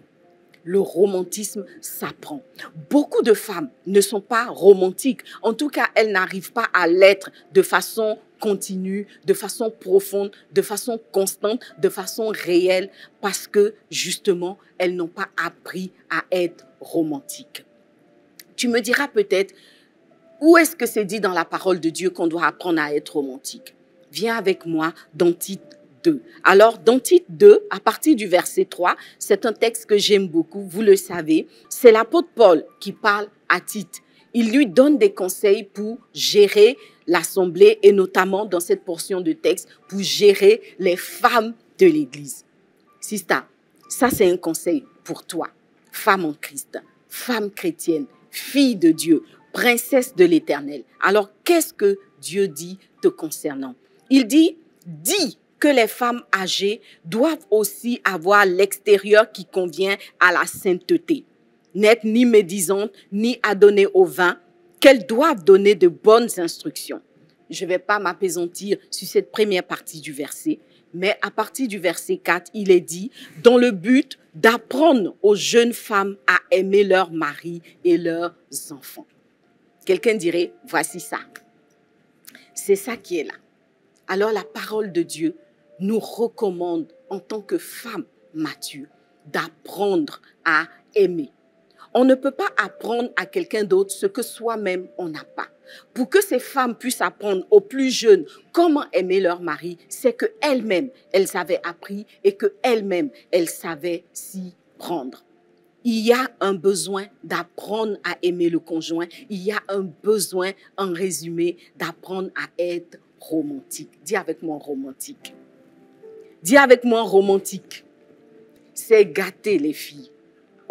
Le romantisme s'apprend. Beaucoup de femmes ne sont pas romantiques. En tout cas, elles n'arrivent pas à l'être de façon continue, de façon profonde, de façon constante, de façon réelle, parce que justement, elles n'ont pas appris à être romantiques. Tu me diras peut-être, où est-ce que c'est dit dans la parole de Dieu qu'on doit apprendre à être romantique? Viens avec moi dans Tite 2. Alors, dans Tite 2, à partir du verset 3, c'est un texte que j'aime beaucoup, vous le savez. C'est l'apôtre Paul qui parle à Tite. Il lui donne des conseils pour gérer l'assemblée et notamment dans cette portion de texte, pour gérer les femmes de l'Église. Sista, ça c'est un conseil pour toi, femme en Christ, femme chrétienne, fille de Dieu, princesse de l'Éternel. Alors, qu'est-ce que Dieu dit te concernant? Il dit, dis que les femmes âgées doivent aussi avoir l'extérieur qui convient à la sainteté, n'être ni médisantes, ni adonnées au vin, qu'elles doivent donner de bonnes instructions. Je ne vais pas m'appesantir sur cette première partie du verset, mais à partir du verset 4, il est dit, dans le but d'apprendre aux jeunes femmes à aimer leurs maris et leurs enfants. Quelqu'un dirait, voici ça. C'est ça qui est là. Alors la parole de Dieu nous recommande en tant que femmes matures d'apprendre à aimer. On ne peut pas apprendre à quelqu'un d'autre ce que soi-même on n'a pas. Pour que ces femmes puissent apprendre aux plus jeunes comment aimer leur mari, c'est qu'elles-mêmes, elles avaient appris et qu'elles-mêmes, elles savaient s'y prendre. Il y a un besoin d'apprendre à aimer le conjoint. Il y a un besoin, en résumé, d'apprendre à être romantique. Dis avec moi romantique. Dis avec moi romantique. C'est gâter les filles.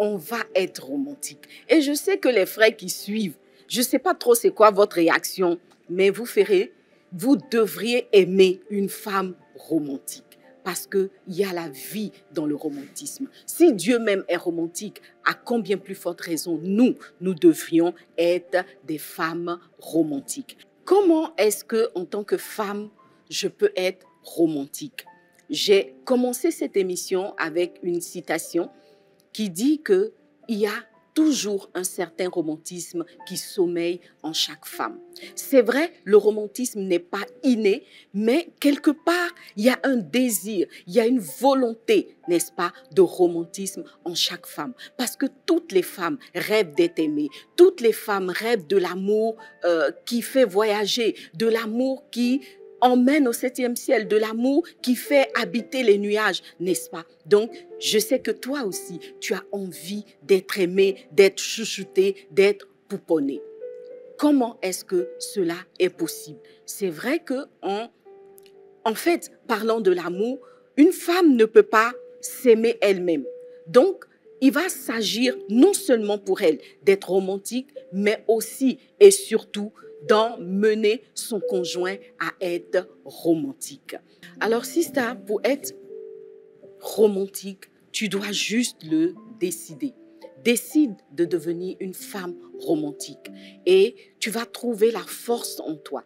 On va être romantique. Et je sais que les frères qui suivent, je ne sais pas trop c'est quoi votre réaction, mais vous devriez aimer une femme romantique. Parce qu'il y a la vie dans le romantisme. Si Dieu même est romantique, à combien plus forte raison nous devrions être des femmes romantiques. Comment est-ce que, en tant que femme, je peux être romantique? J'ai commencé cette émission avec une citation qui dit qu'il y a toujours un certain romantisme qui sommeille en chaque femme. C'est vrai, le romantisme n'est pas inné, mais quelque part, il y a un désir, il y a une volonté, n'est-ce pas, de romantisme en chaque femme. Parce que toutes les femmes rêvent d'être aimées, toutes les femmes rêvent de l'amour qui fait voyager, de l'amour qui emmène au 7e ciel, de l'amour qui fait habiter les nuages, n'est-ce pas? Donc, je sais que toi aussi, tu as envie d'être aimé, d'être chouchouté, d'être pouponné. Comment est-ce que cela est possible? C'est vrai que, en fait, parlant de l'amour, une femme ne peut pas s'aimer elle-même. Donc, il va s'agir non seulement pour elle d'être romantique, mais aussi et surtout d'emmener son conjoint à être romantique. Alors, Sista, pour être romantique, tu dois juste le décider. Décide de devenir une femme romantique et tu vas trouver la force en toi.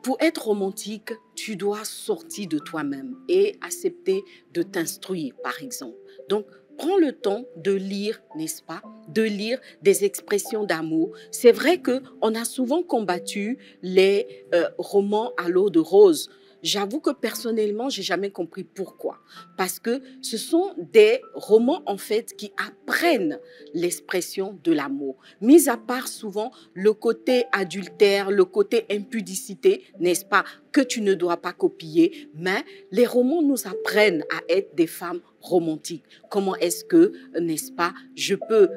Pour être romantique, tu dois sortir de toi-même et accepter de t'instruire, par exemple. Donc, prends le temps de lire, n'est-ce pas? De lire des expressions d'amour. C'est vrai qu'on a souvent combattu les romans à l'eau de rose. J'avoue que personnellement, j'ai jamais compris pourquoi. Parce que ce sont des romans, en fait, qui apprennent l'expression de l'amour. Mis à part souvent le côté adultère, le côté impudicité, n'est-ce pas, que tu ne dois pas copier, mais les romans nous apprennent à être des femmes romantiques. Comment est-ce que, n'est-ce pas, je peux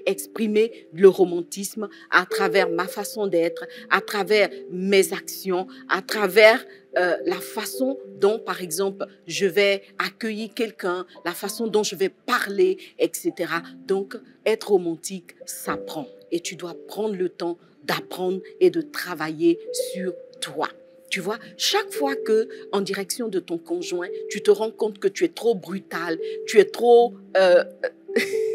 exprimer le romantisme à travers ma façon d'être, à travers mes actions, à travers la façon dont, par exemple, je vais accueillir quelqu'un, la façon dont je vais parler, etc. Donc, être romantique s'apprend et tu dois prendre le temps d'apprendre et de travailler sur toi. Tu vois, chaque fois que, en direction de ton conjoint, tu te rends compte que tu es trop brutal, tu es trop,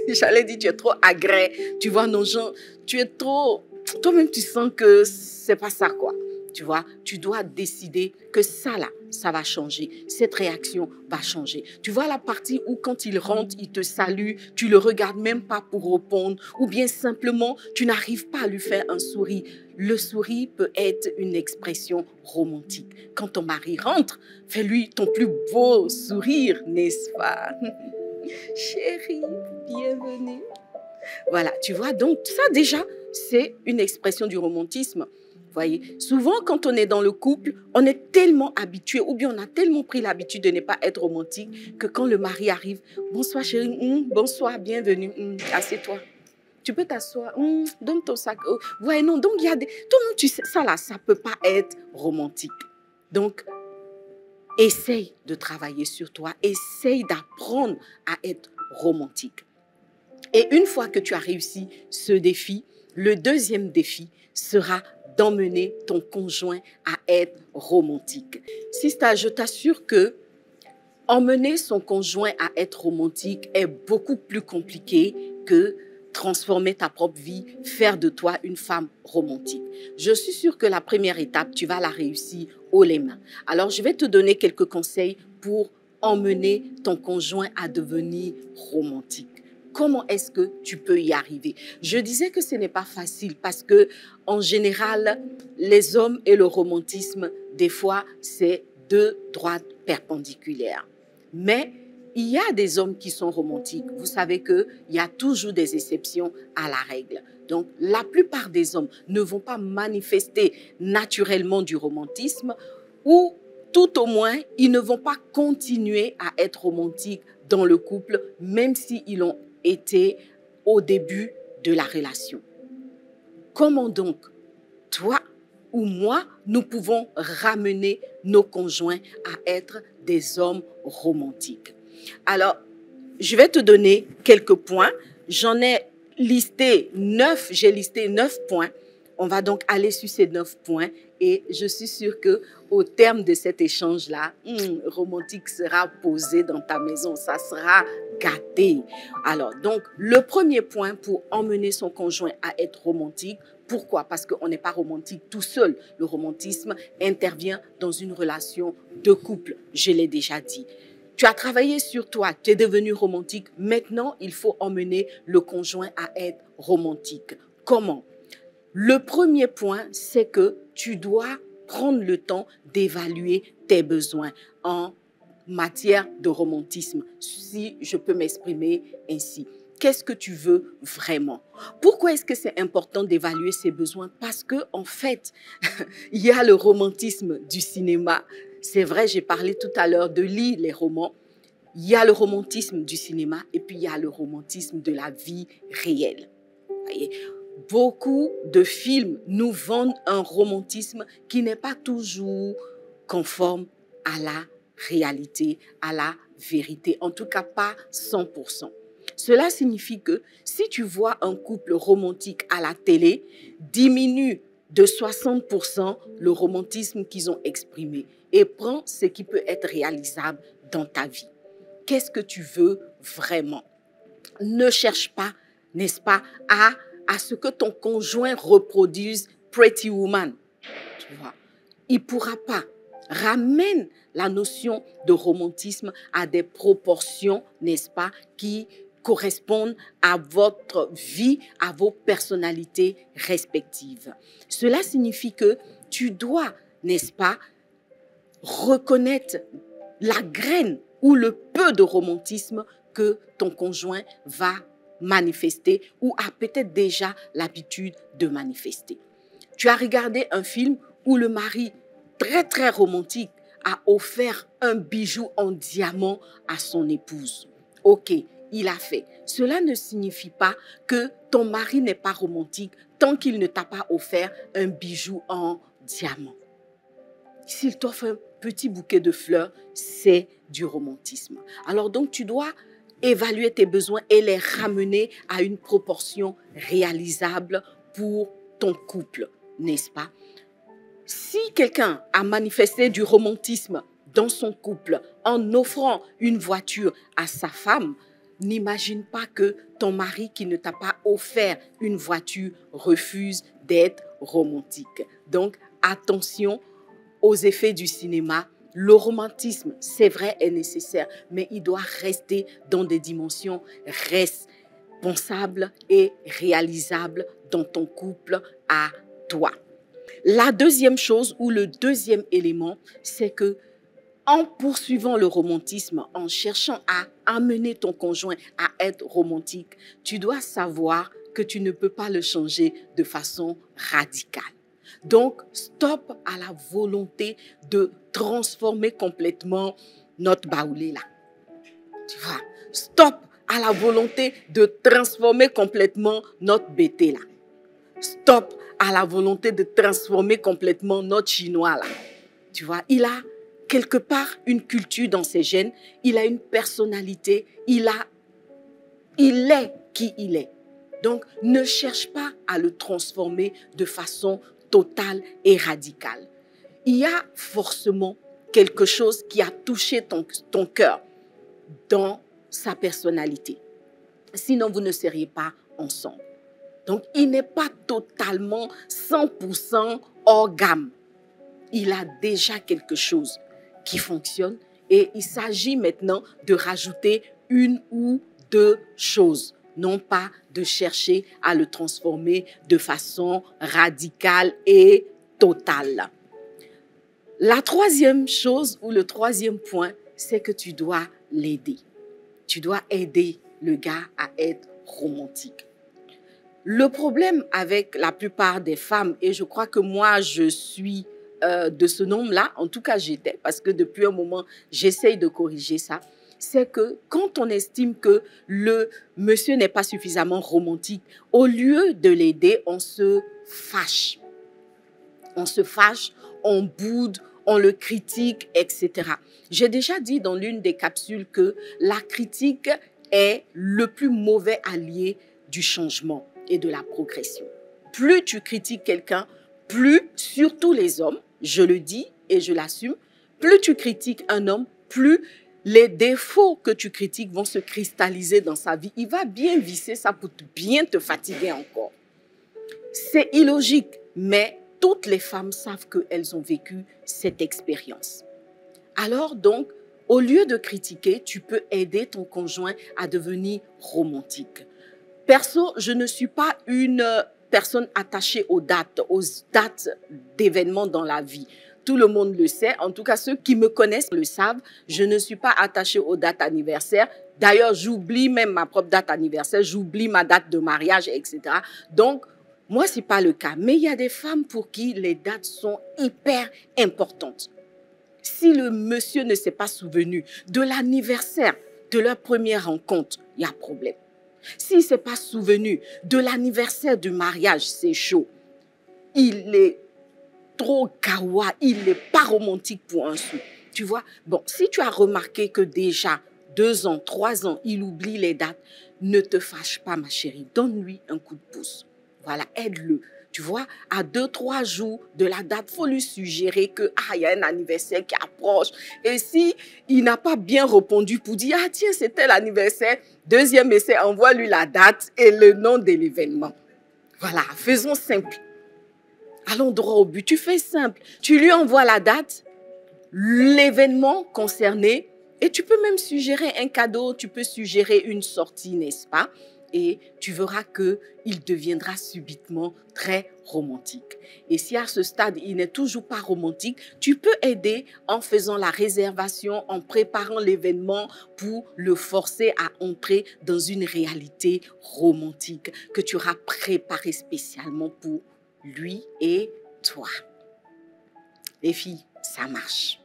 j'allais dire, tu es trop agré, tu vois, non, genre, tu es trop, toi-même tu sens que c'est pas ça, quoi. Tu vois, tu dois décider que ça là, ça va changer. Cette réaction va changer. Tu vois la partie où quand il rentre, il te salue, tu le regardes même pas pour répondre, ou bien simplement, tu n'arrives pas à lui faire un sourire. Le sourire peut être une expression romantique. Quand ton mari rentre, fais-lui ton plus beau sourire, n'est-ce pas? Chérie, bienvenue. Voilà, tu vois, donc ça déjà, c'est une expression du romantisme. Voyez, souvent quand on est dans le couple, on est tellement habitué ou bien on a tellement pris l'habitude de ne pas être romantique que quand le mari arrive, bonsoir chérie, bonsoir, bienvenue, assieds-toi. Tu peux t'asseoir, donne ton sac. Oh. Ouais, non, donc il y a des... Toi-même, tu sais, ça là, ça ne peut pas être romantique. Donc, essaye de travailler sur toi, essaye d'apprendre à être romantique. Et une fois que tu as réussi ce défi, le deuxième défi sera d'emmener ton conjoint à être romantique. Sista, je t'assure que emmener son conjoint à être romantique est beaucoup plus compliqué que transformer ta propre vie, faire de toi une femme romantique. Je suis sûre que la première étape, tu vas la réussir haut les mains. Alors, je vais te donner quelques conseils pour emmener ton conjoint à devenir romantique. Comment est-ce que tu peux y arriver? Je disais que ce n'est pas facile parce que, en général, les hommes et le romantisme, des fois, c'est deux droites perpendiculaires. Mais il y a des hommes qui sont romantiques. Vous savez qu'il y a toujours des exceptions à la règle. Donc, la plupart des hommes ne vont pas manifester naturellement du romantisme ou tout au moins, ils ne vont pas continuer à être romantiques dans le couple, même s'ils ont été au début de la relation. Comment donc, toi ou moi, nous pouvons ramener nos conjoints à être des hommes romantiques? Alors, je vais te donner quelques points. J'en ai listé 9, j'ai listé 9 points. On va donc aller sur ces 9 points et je suis sûre qu'au terme de cet échange-là, romantique sera posé dans ta maison, ça sera gâté. Alors, donc, le premier point pour emmener son conjoint à être romantique, pourquoi? Parce qu'on n'est pas romantique tout seul. Le romantisme intervient dans une relation de couple, je l'ai déjà dit. Tu as travaillé sur toi, tu es devenu romantique. Maintenant, il faut emmener le conjoint à être romantique. Comment? Le premier point, c'est que tu dois prendre le temps d'évaluer tes besoins en matière de romantisme, si je peux m'exprimer ainsi. Qu'est-ce que tu veux vraiment? Pourquoi est-ce que c'est important d'évaluer ses besoins? Parce que, en fait, il y a le romantisme du cinéma. C'est vrai, j'ai parlé tout à l'heure de lire les romans. Il y a le romantisme du cinéma et puis il y a le romantisme de la vie réelle. Voyez? beaucoup de films nous vendent un romantisme qui n'est pas toujours conforme à la réalité, à la vérité, en tout cas pas 100%. Cela signifie que si tu vois un couple romantique à la télé, diminue de 60% le romantisme qu'ils ont exprimé et prends ce qui peut être réalisable dans ta vie. Qu'est-ce que tu veux vraiment? Ne cherche pas, n'est-ce pas, à ce que ton conjoint reproduise Pretty Woman. Tu vois, il ne pourra pas. Ramène la notion de romantisme à des proportions, n'est-ce pas, qui correspondent à votre vie, à vos personnalités respectives. Cela signifie que tu dois, n'est-ce pas, reconnaître la graine ou le peu de romantisme que ton conjoint va manifester ou a peut-être déjà l'habitude de manifester. Tu as regardé un film où le mari, très très romantique, a offert un bijou en diamant à son épouse. Ok, il a fait. Cela ne signifie pas que ton mari n'est pas romantique tant qu'il ne t'a pas offert un bijou en diamant. S'il t'offre un petit bouquet de fleurs, c'est du romantisme. Alors donc, tu dois évaluer tes besoins et les ramener à une proportion réalisable pour ton couple, n'est-ce pas? Si quelqu'un a manifesté du romantisme dans son couple en offrant une voiture à sa femme, n'imagine pas que ton mari qui ne t'a pas offert une voiture refuse d'être romantique. Donc, attention aux effets du cinéma. Le romantisme, c'est vrai, est nécessaire, mais il doit rester dans des dimensions responsables et réalisables dans ton couple à toi. La deuxième chose ou le deuxième élément, c'est que en poursuivant le romantisme, en cherchant à amener ton conjoint à être romantique, tu dois savoir que tu ne peux pas le changer de façon radicale. Donc, stop à la volonté de transformer complètement notre baoulé là. Tu vois, stop à la volonté de transformer complètement notre bété là. Stop à la volonté de transformer complètement notre chinois là. Tu vois, il a quelque part une culture dans ses gènes, il a une personnalité, il est qui il est. Donc, ne cherche pas à le transformer de façon totale et radicale. Il y a forcément quelque chose qui a touché ton cœur dans sa personnalité. Sinon, vous ne seriez pas ensemble. Donc, il n'est pas totalement 100% hors gamme. Il a déjà quelque chose qui fonctionne et il s'agit maintenant de rajouter une ou deux choses, non pas de chercher à le transformer de façon radicale et totale. La troisième chose ou le troisième point, c'est que tu dois l'aider. Tu dois aider le gars à être romantique. Le problème avec la plupart des femmes, et je crois que moi je suis de ce nombre-là, en tout cas j'étais, parce que depuis un moment j'essaye de corriger ça, c'est que quand on estime que le monsieur n'est pas suffisamment romantique, au lieu de l'aider, on se fâche. On se fâche, on boude, on le critique, etc. J'ai déjà dit dans l'une des capsules que la critique est le plus mauvais allié du changement et de la progression. Plus tu critiques quelqu'un, plus, surtout les hommes, je le dis et je l'assume, plus tu critiques un homme, plus les défauts que tu critiques vont se cristalliser dans sa vie. Il va bien visser ça pour bien te fatiguer encore. C'est illogique, mais toutes les femmes savent qu'elles ont vécu cette expérience. Alors donc, au lieu de critiquer, tu peux aider ton conjoint à devenir romantique. Perso, je ne suis pas une personne attachée aux dates d'événements dans la vie. Tout le monde le sait, en tout cas ceux qui me connaissent le savent, je ne suis pas attachée aux dates anniversaires. D'ailleurs, j'oublie même ma propre date anniversaire, j'oublie ma date de mariage, etc. Donc, moi, ce n'est pas le cas. Mais il y a des femmes pour qui les dates sont hyper importantes. Si le monsieur ne s'est pas souvenu de l'anniversaire de leur première rencontre, il y a problème. S'il ne s'est pas souvenu de l'anniversaire du mariage, c'est chaud. Il est trop kawa, il n'est pas romantique pour un sou. Tu vois, bon, si tu as remarqué que déjà 2 ans, 3 ans, il oublie les dates, ne te fâche pas, ma chérie. Donne-lui un coup de pouce. Voilà, aide-le. Tu vois, à 2-3 jours de la date, il faut lui suggérer que il y a un anniversaire qui approche. Et si il n'a pas bien répondu pour dire, tiens, c'était l'anniversaire, deuxième essai, envoie-lui la date et le nom de l'événement. Voilà, faisons simple. Allons droit au but. Tu fais simple. Tu lui envoies la date, l'événement concerné, et tu peux même suggérer un cadeau, tu peux suggérer une sortie, n'est-ce pas? Et tu verras qu'il deviendra subitement très romantique. Et si à ce stade, il n'est toujours pas romantique, tu peux aider en faisant la réservation, en préparant l'événement pour le forcer à entrer dans une réalité romantique que tu auras préparée spécialement pour lui et toi. Les filles, ça marche.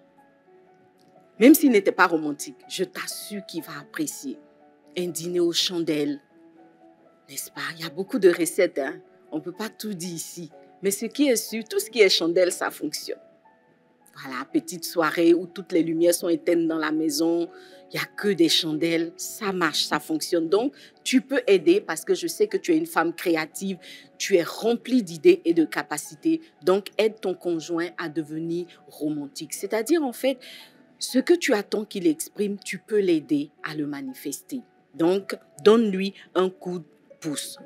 Même s'il n'était pas romantique, je t'assure qu'il va apprécier un dîner aux chandelles. N'est-ce pas? Il y a beaucoup de recettes, hein? On ne peut pas tout dire ici. Mais ce qui est sûr, tout ce qui est chandelle, ça fonctionne. Voilà, petite soirée où toutes les lumières sont éteintes dans la maison, il n'y a que des chandelles, ça marche, ça fonctionne. Donc, tu peux aider parce que je sais que tu es une femme créative, tu es remplie d'idées et de capacités. Donc, aide ton conjoint à devenir romantique. C'est-à-dire, en fait, ce que tu attends qu'il exprime, tu peux l'aider à le manifester. Donc, donne-lui un coup de pouce.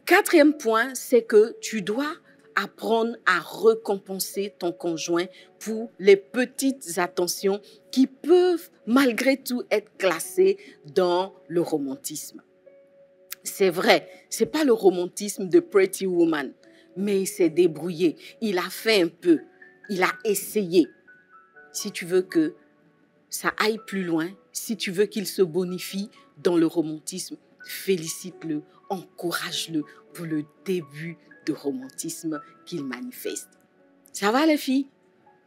4e point, c'est que tu dois apprendre à récompenser ton conjoint pour les petites attentions qui peuvent malgré tout être classées dans le romantisme. C'est vrai, c'est pas le romantisme de Pretty Woman, mais il s'est débrouillé, il a fait un peu, il a essayé. Si tu veux que ça aille plus loin, si tu veux qu'il se bonifie dans le romantisme, félicite-le, encourage-le pour le début de romantisme qu'il manifeste. Ça va les filles?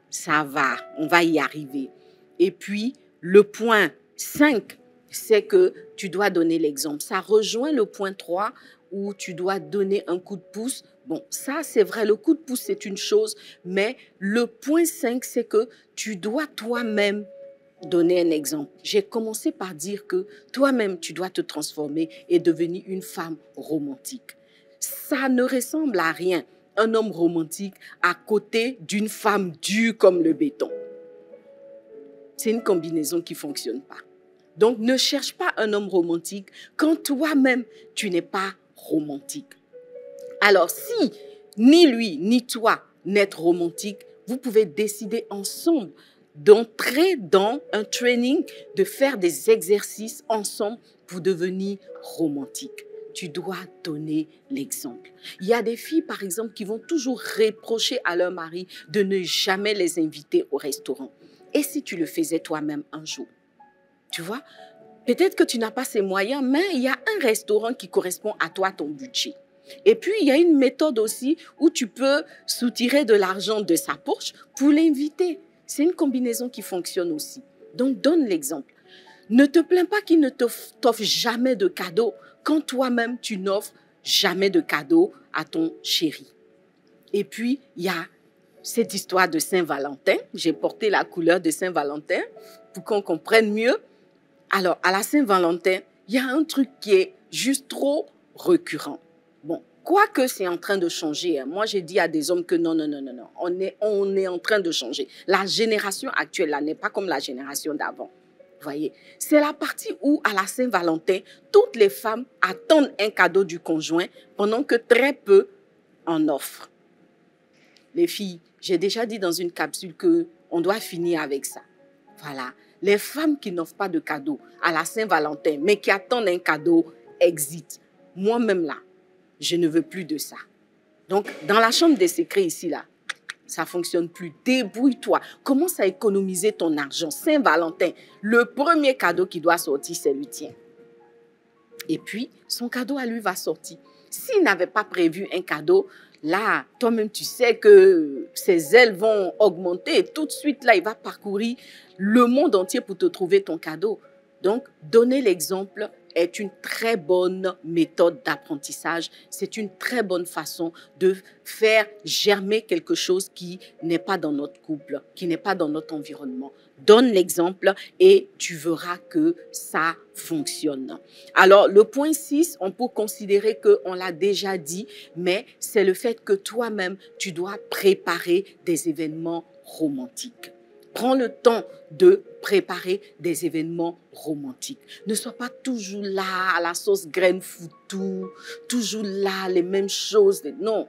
Ça va, on va y arriver. Et puis, le point 5, c'est que tu dois donner l'exemple. Ça rejoint le point 3 où tu dois donner un coup de pouce. Bon, ça c'est vrai, le coup de pouce c'est une chose, mais le point 5, c'est que tu dois toi-même donner un exemple. J'ai commencé par dire que toi-même, tu dois te transformer et devenir une femme romantique. Ça ne ressemble à rien, un homme romantique à côté d'une femme dure comme le béton. C'est une combinaison qui ne fonctionne pas. Donc, ne cherche pas un homme romantique quand toi-même, tu n'es pas romantique. Alors, si ni lui ni toi n'êtes romantique, vous pouvez décider ensemble d'entrer dans un training, de faire des exercices ensemble pour devenir romantique. Tu dois donner l'exemple. Il y a des filles, par exemple, qui vont toujours reprocher à leur mari de ne jamais les inviter au restaurant. Et si tu le faisais toi-même un jour? Tu vois, peut-être que tu n'as pas ces moyens, mais il y a un restaurant qui correspond à toi, ton budget. Et puis, il y a une méthode aussi où tu peux soutirer de l'argent de sa poche pour l'inviter. C'est une combinaison qui fonctionne aussi. Donc, donne l'exemple. Ne te plains pas qu'il ne t'offre jamais de cadeaux quand toi-même, tu n'offres jamais de cadeaux à ton chéri. Et puis, il y a cette histoire de Saint-Valentin. J'ai porté la couleur de Saint-Valentin pour qu'on comprenne mieux. Alors, à la Saint-Valentin, il y a un truc qui est juste trop récurrent. Bon, quoique c'est en train de changer. Moi, j'ai dit à des hommes que non. On est en train de changer. La génération actuelle, là, n'est pas comme la génération d'avant. Voyez, c'est la partie où, à la Saint-Valentin, toutes les femmes attendent un cadeau du conjoint pendant que très peu en offrent. Les filles, j'ai déjà dit dans une capsule qu'on doit finir avec ça. Voilà. Les femmes qui n'offrent pas de cadeau à la Saint-Valentin, mais qui attendent un cadeau, exit. Moi-même là, je ne veux plus de ça. Donc, dans la chambre des secrets ici, là, ça ne fonctionne plus. Débrouille-toi. Commence à économiser ton argent. Saint-Valentin, le premier cadeau qui doit sortir, c'est le tien. Et puis, son cadeau à lui va sortir. S'il n'avait pas prévu un cadeau, là, toi-même, tu sais que ses ailes vont augmenter. Et tout de suite, là, il va parcourir le monde entier pour te trouver ton cadeau. Donc, donnez l'exemple est une très bonne méthode d'apprentissage. C'est une très bonne façon de faire germer quelque chose qui n'est pas dans notre couple, qui n'est pas dans notre environnement. Donne l'exemple et tu verras que ça fonctionne. Alors, le point 6, on peut considérer qu'on l'a déjà dit, mais c'est le fait que toi-même, tu dois préparer des événements romantiques. Prends le temps de préparer des événements romantiques. Ne sois pas toujours là à la sauce graine foutou, toujours là les mêmes choses. Non,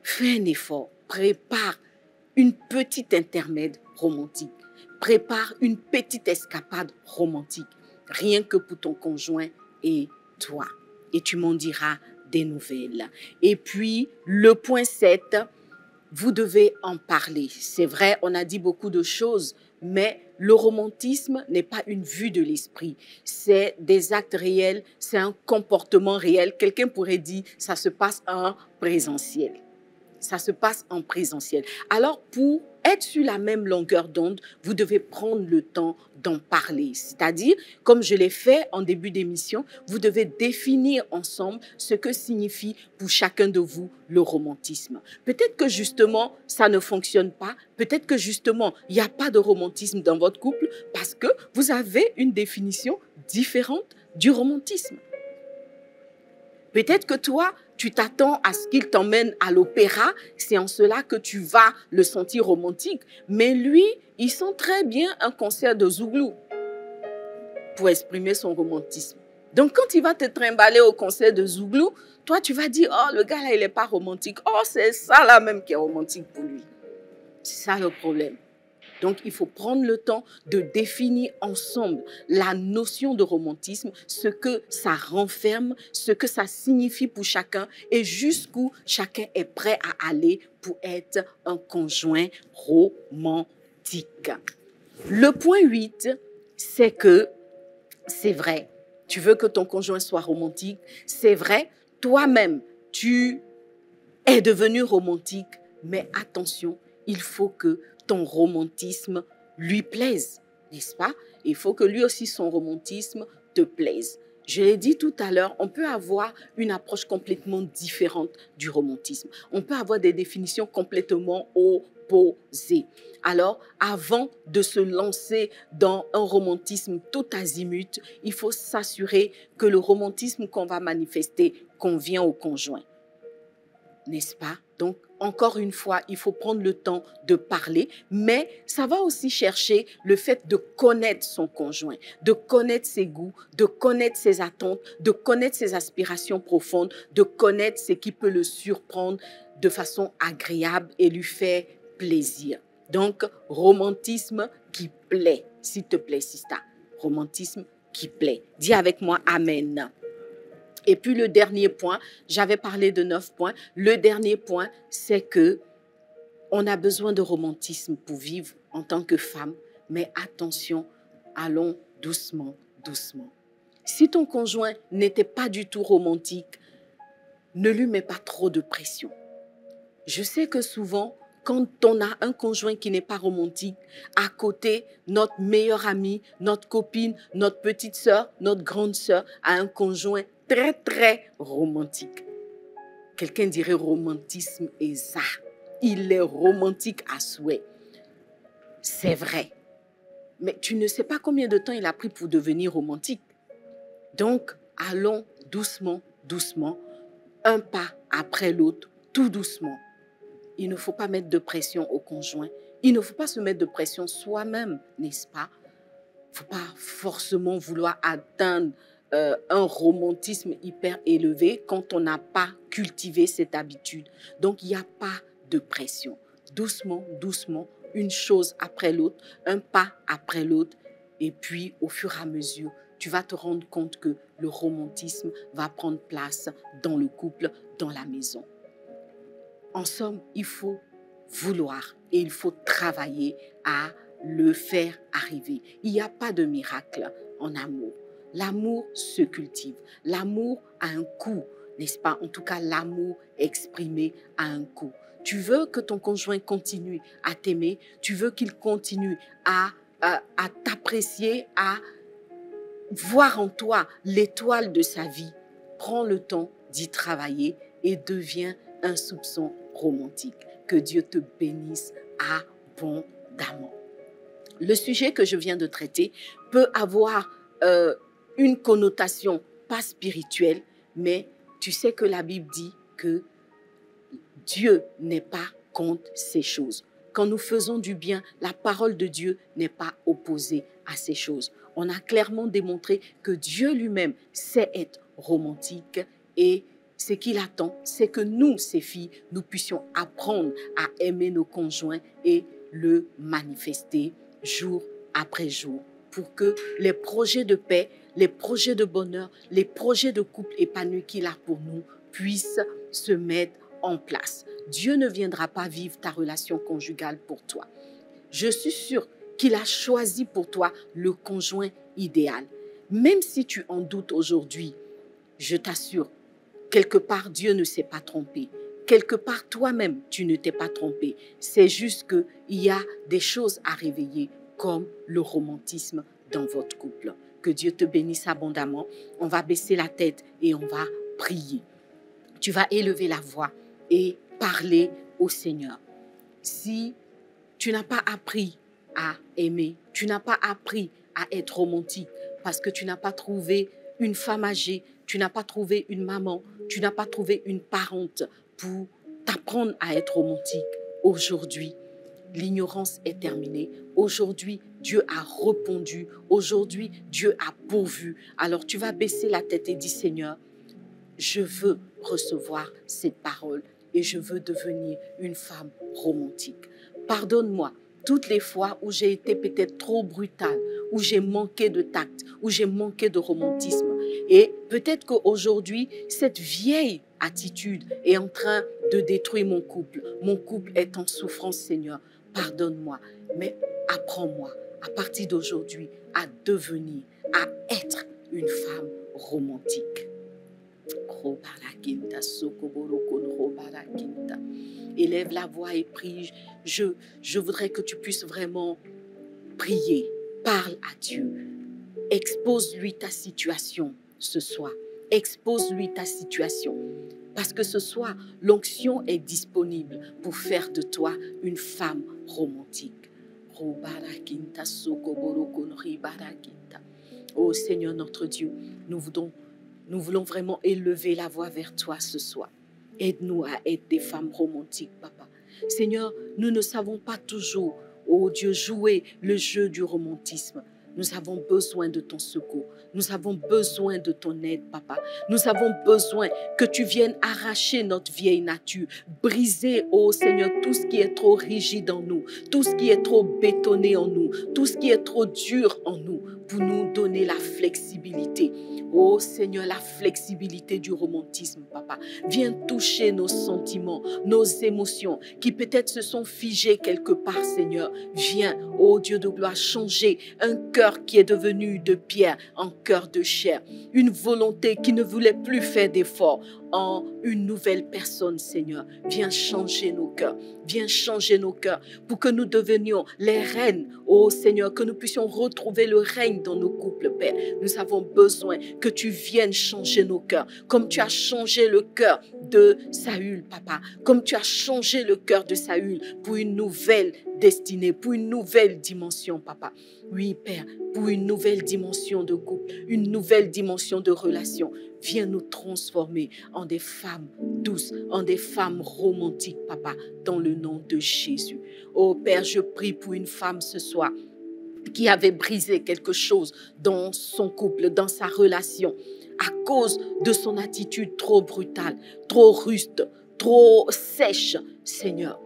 fais un effort, prépare une petite intermède romantique. Prépare une petite escapade romantique, rien que pour ton conjoint et toi. Et tu m'en diras des nouvelles. Et puis, le point 7, vous devez en parler. C'est vrai, on a dit beaucoup de choses, mais le romantisme n'est pas une vue de l'esprit. C'est des actes réels, c'est un comportement réel. Quelqu'un pourrait dire, ça se passe en présentiel. Ça se passe en présentiel. Alors, pour être sur la même longueur d'onde, vous devez prendre le temps d'en parler. C'est-à-dire, comme je l'ai fait en début d'émission, vous devez définir ensemble ce que signifie pour chacun de vous le romantisme. Peut-être que justement, ça ne fonctionne pas. Peut-être que justement, il n'y a pas de romantisme dans votre couple parce que vous avez une définition différente du romantisme. Peut-être que toi, tu t'attends à ce qu'il t'emmène à l'opéra, c'est en cela que tu vas le sentir romantique. Mais lui, il sent très bien un concert de Zouglou pour exprimer son romantisme. Donc, quand il va te trimballer au concert de Zouglou, toi, tu vas dire, oh, le gars là, il n'est pas romantique. Oh, c'est ça là même qui est romantique pour lui. C'est ça le problème. Donc, il faut prendre le temps de définir ensemble la notion de romantisme, ce que ça renferme, ce que ça signifie pour chacun et jusqu'où chacun est prêt à aller pour être un conjoint romantique. Le point 8, c'est que c'est vrai, tu veux que ton conjoint soit romantique, c'est vrai, toi-même, tu es devenu romantique, mais attention, il faut que ton romantisme lui plaise, n'est-ce pas? Il faut que lui aussi, son romantisme te plaise. Je l'ai dit tout à l'heure, on peut avoir une approche complètement différente du romantisme. On peut avoir des définitions complètement opposées. Alors, avant de se lancer dans un romantisme tout azimut, il faut s'assurer que le romantisme qu'on va manifester convient au conjoint. N'est-ce pas? Donc, encore une fois, il faut prendre le temps de parler, mais ça va aussi chercher le fait de connaître son conjoint, de connaître ses goûts, de connaître ses attentes, de connaître ses aspirations profondes, de connaître ce qui peut le surprendre de façon agréable et lui faire plaisir. Donc, romantisme qui plaît, s'il te plaît, Sista. Romantisme qui plaît. Dis avec moi, Amen. Et puis le dernier point, j'avais parlé de 9 points. Le dernier point, c'est que on a besoin de romantisme pour vivre en tant que femme. Mais attention, allons doucement, doucement. Si ton conjoint n'était pas du tout romantique, ne lui mets pas trop de pression. Je sais que souvent, quand on a un conjoint qui n'est pas romantique, à côté, notre meilleure amie, notre copine, notre petite sœur, notre grande sœur a un conjoint très, très romantique. Quelqu'un dirait romantisme et ça. Il est romantique à souhait. C'est vrai. Mais tu ne sais pas combien de temps il a pris pour devenir romantique. Donc, allons doucement, doucement, un pas après l'autre, tout doucement. Il ne faut pas mettre de pression au conjoint. Il ne faut pas se mettre de pression soi-même, n'est-ce pas? Il ne faut pas forcément vouloir atteindre un romantisme hyper élevé quand on n'a pas cultivé cette habitude. Donc, il n'y a pas de pression. Doucement, doucement, une chose après l'autre, un pas après l'autre. Et puis, au fur et à mesure, tu vas te rendre compte que le romantisme va prendre place dans le couple, dans la maison. En somme, il faut vouloir et il faut travailler à le faire arriver. Il n'y a pas de miracle en amour. L'amour se cultive. L'amour a un coût, n'est-ce pas? En tout cas, l'amour exprimé a un coût. Tu veux que ton conjoint continue à t'aimer, tu veux qu'il continue à t'apprécier, à voir en toi l'étoile de sa vie, prends le temps d'y travailler et deviens un soupçon romantique. Que Dieu te bénisse abondamment. Le sujet que je viens de traiter peut avoir une connotation pas spirituelle, mais tu sais que la Bible dit que Dieu n'est pas contre ces choses. Quand nous faisons du bien, la parole de Dieu n'est pas opposée à ces choses. On a clairement démontré que Dieu lui-même sait être romantique et ce qu'il attend, c'est que nous, ses filles, nous puissions apprendre à aimer nos conjoints et le manifester jour après jour pour que les projets de paix, les projets de bonheur, les projets de couple épanoui qu'il a pour nous puissent se mettre en place. Dieu ne viendra pas vivre ta relation conjugale pour toi. Je suis sûre qu'il a choisi pour toi le conjoint idéal. Même si tu en doutes aujourd'hui, je t'assure, quelque part, Dieu ne s'est pas trompé. Quelque part, toi-même, tu ne t'es pas trompé. C'est juste qu'il y a des choses à réveiller, comme le romantisme dans votre couple. Que Dieu te bénisse abondamment. On va baisser la tête et on va prier. Tu vas élever la voix et parler au Seigneur. Si tu n'as pas appris à aimer, tu n'as pas appris à être romantique parce que tu n'as pas trouvé une femme âgée, tu n'as pas trouvé une maman, tu n'as pas trouvé une parente pour t'apprendre à être romantique. Aujourd'hui, l'ignorance est terminée. Aujourd'hui, Dieu a répondu. Aujourd'hui, Dieu a pourvu. Alors tu vas baisser la tête et dire, Seigneur, je veux recevoir cette parole et je veux devenir une femme romantique. Pardonne-moi toutes les fois où j'ai été peut-être trop brutale, où j'ai manqué de tact, où j'ai manqué de romantisme. Et peut-être qu'aujourd'hui, cette vieille attitude est en train de détruire mon couple. Mon couple est en souffrance, Seigneur. Pardonne-moi, mais apprends-moi à partir d'aujourd'hui à devenir, à être une femme romantique. Élève la voix et prie. Je voudrais que tu puisses vraiment prier. Parle à Dieu. Expose-lui ta situation ce soir. Expose-lui ta situation. Parce que ce soir, l'onction est disponible pour faire de toi une femme romantique. Oh Seigneur notre Dieu, nous voulons vraiment élever la voix vers toi ce soir. Aide-nous à être des femmes romantiques, Papa. Seigneur, nous ne savons pas toujours, oh Dieu, jouer le jeu du romantisme. Nous avons besoin de ton secours. Nous avons besoin de ton aide, Papa. Nous avons besoin que tu viennes arracher notre vieille nature, briser, oh Seigneur, tout ce qui est trop rigide en nous, tout ce qui est trop bétonné en nous, tout ce qui est trop dur en nous, pour nous donner la flexibilité. Oh Seigneur, la flexibilité du romantisme, Papa. Viens toucher nos sentiments, nos émotions qui peut-être se sont figées quelque part, Seigneur. Viens, oh Dieu de gloire, changer un cœur qui est devenu de pierre en cœur de chair. Une volonté qui ne voulait plus faire d'efforts en une nouvelle personne, Seigneur. Viens changer nos cœurs. Viens changer nos cœurs pour que nous devenions les reines, oh Seigneur, que nous puissions retrouver le règne dans nos couples, Père. Nous avons besoin que tu viennes changer nos cœurs, comme tu as changé le cœur de Saül, Papa, comme tu as changé le cœur de Saül pour une nouvelle destinée, pour une nouvelle dimension, Papa. Oui, Père, pour une nouvelle dimension de couple, une nouvelle dimension de relation. Viens nous transformer en des femmes douces, en des femmes romantiques, Papa, dans le nom de Jésus. Oh Père, je prie pour une femme ce soir qui avait brisé quelque chose dans son couple, dans sa relation, à cause de son attitude trop brutale, trop ruste, trop sèche. Seigneur,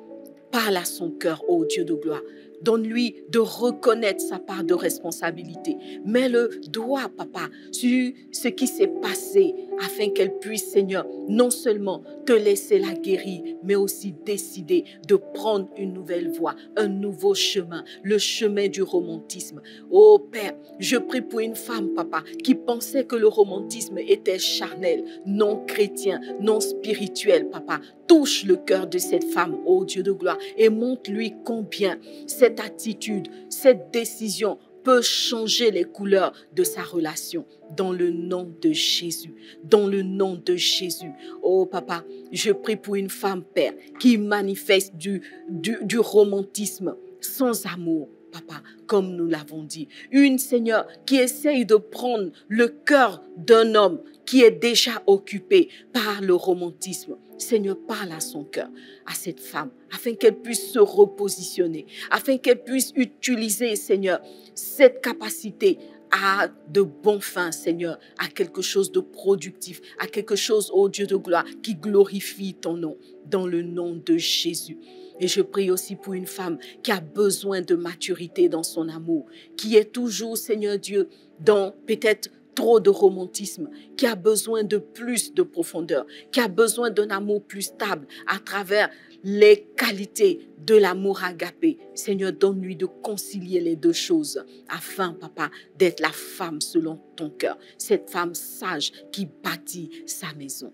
parle à son cœur, ô Dieu de gloire. Donne-lui de reconnaître sa part de responsabilité. Mets le doigt, Papa, sur ce qui s'est passé afin qu'elle puisse, Seigneur, non seulement te laisser la guérir, mais aussi décider de prendre une nouvelle voie, un nouveau chemin, le chemin du romantisme. Oh Père, je prie pour une femme, Papa, qui pensait que le romantisme était charnel, non chrétien, non spirituel, Papa. Touche le cœur de cette femme, ô Dieu de gloire, et montre-lui combien cette attitude, cette décision peut changer les couleurs de sa relation. Dans le nom de Jésus, dans le nom de Jésus. Oh papa, je prie pour une femme, Père, qui manifeste du romantisme sans amour. Papa, comme nous l'avons dit, une Seigneur qui essaye de prendre le cœur d'un homme qui est déjà occupé par le romantisme. Seigneur, parle à son cœur, à cette femme, afin qu'elle puisse se repositionner, afin qu'elle puisse utiliser, Seigneur, cette capacité à de bons fins, Seigneur, à quelque chose de productif, à quelque chose, ô Dieu de gloire, qui glorifie ton nom, dans le nom de Jésus. Et je prie aussi pour une femme qui a besoin de maturité dans son amour, qui est toujours, Seigneur Dieu, dans peut-être trop de romantisme, qui a besoin de plus de profondeur, qui a besoin d'un amour plus stable à travers les qualités de l'amour agapé. Seigneur, donne-lui de concilier les deux choses afin, papa, d'être la femme selon ton cœur, cette femme sage qui bâtit sa maison.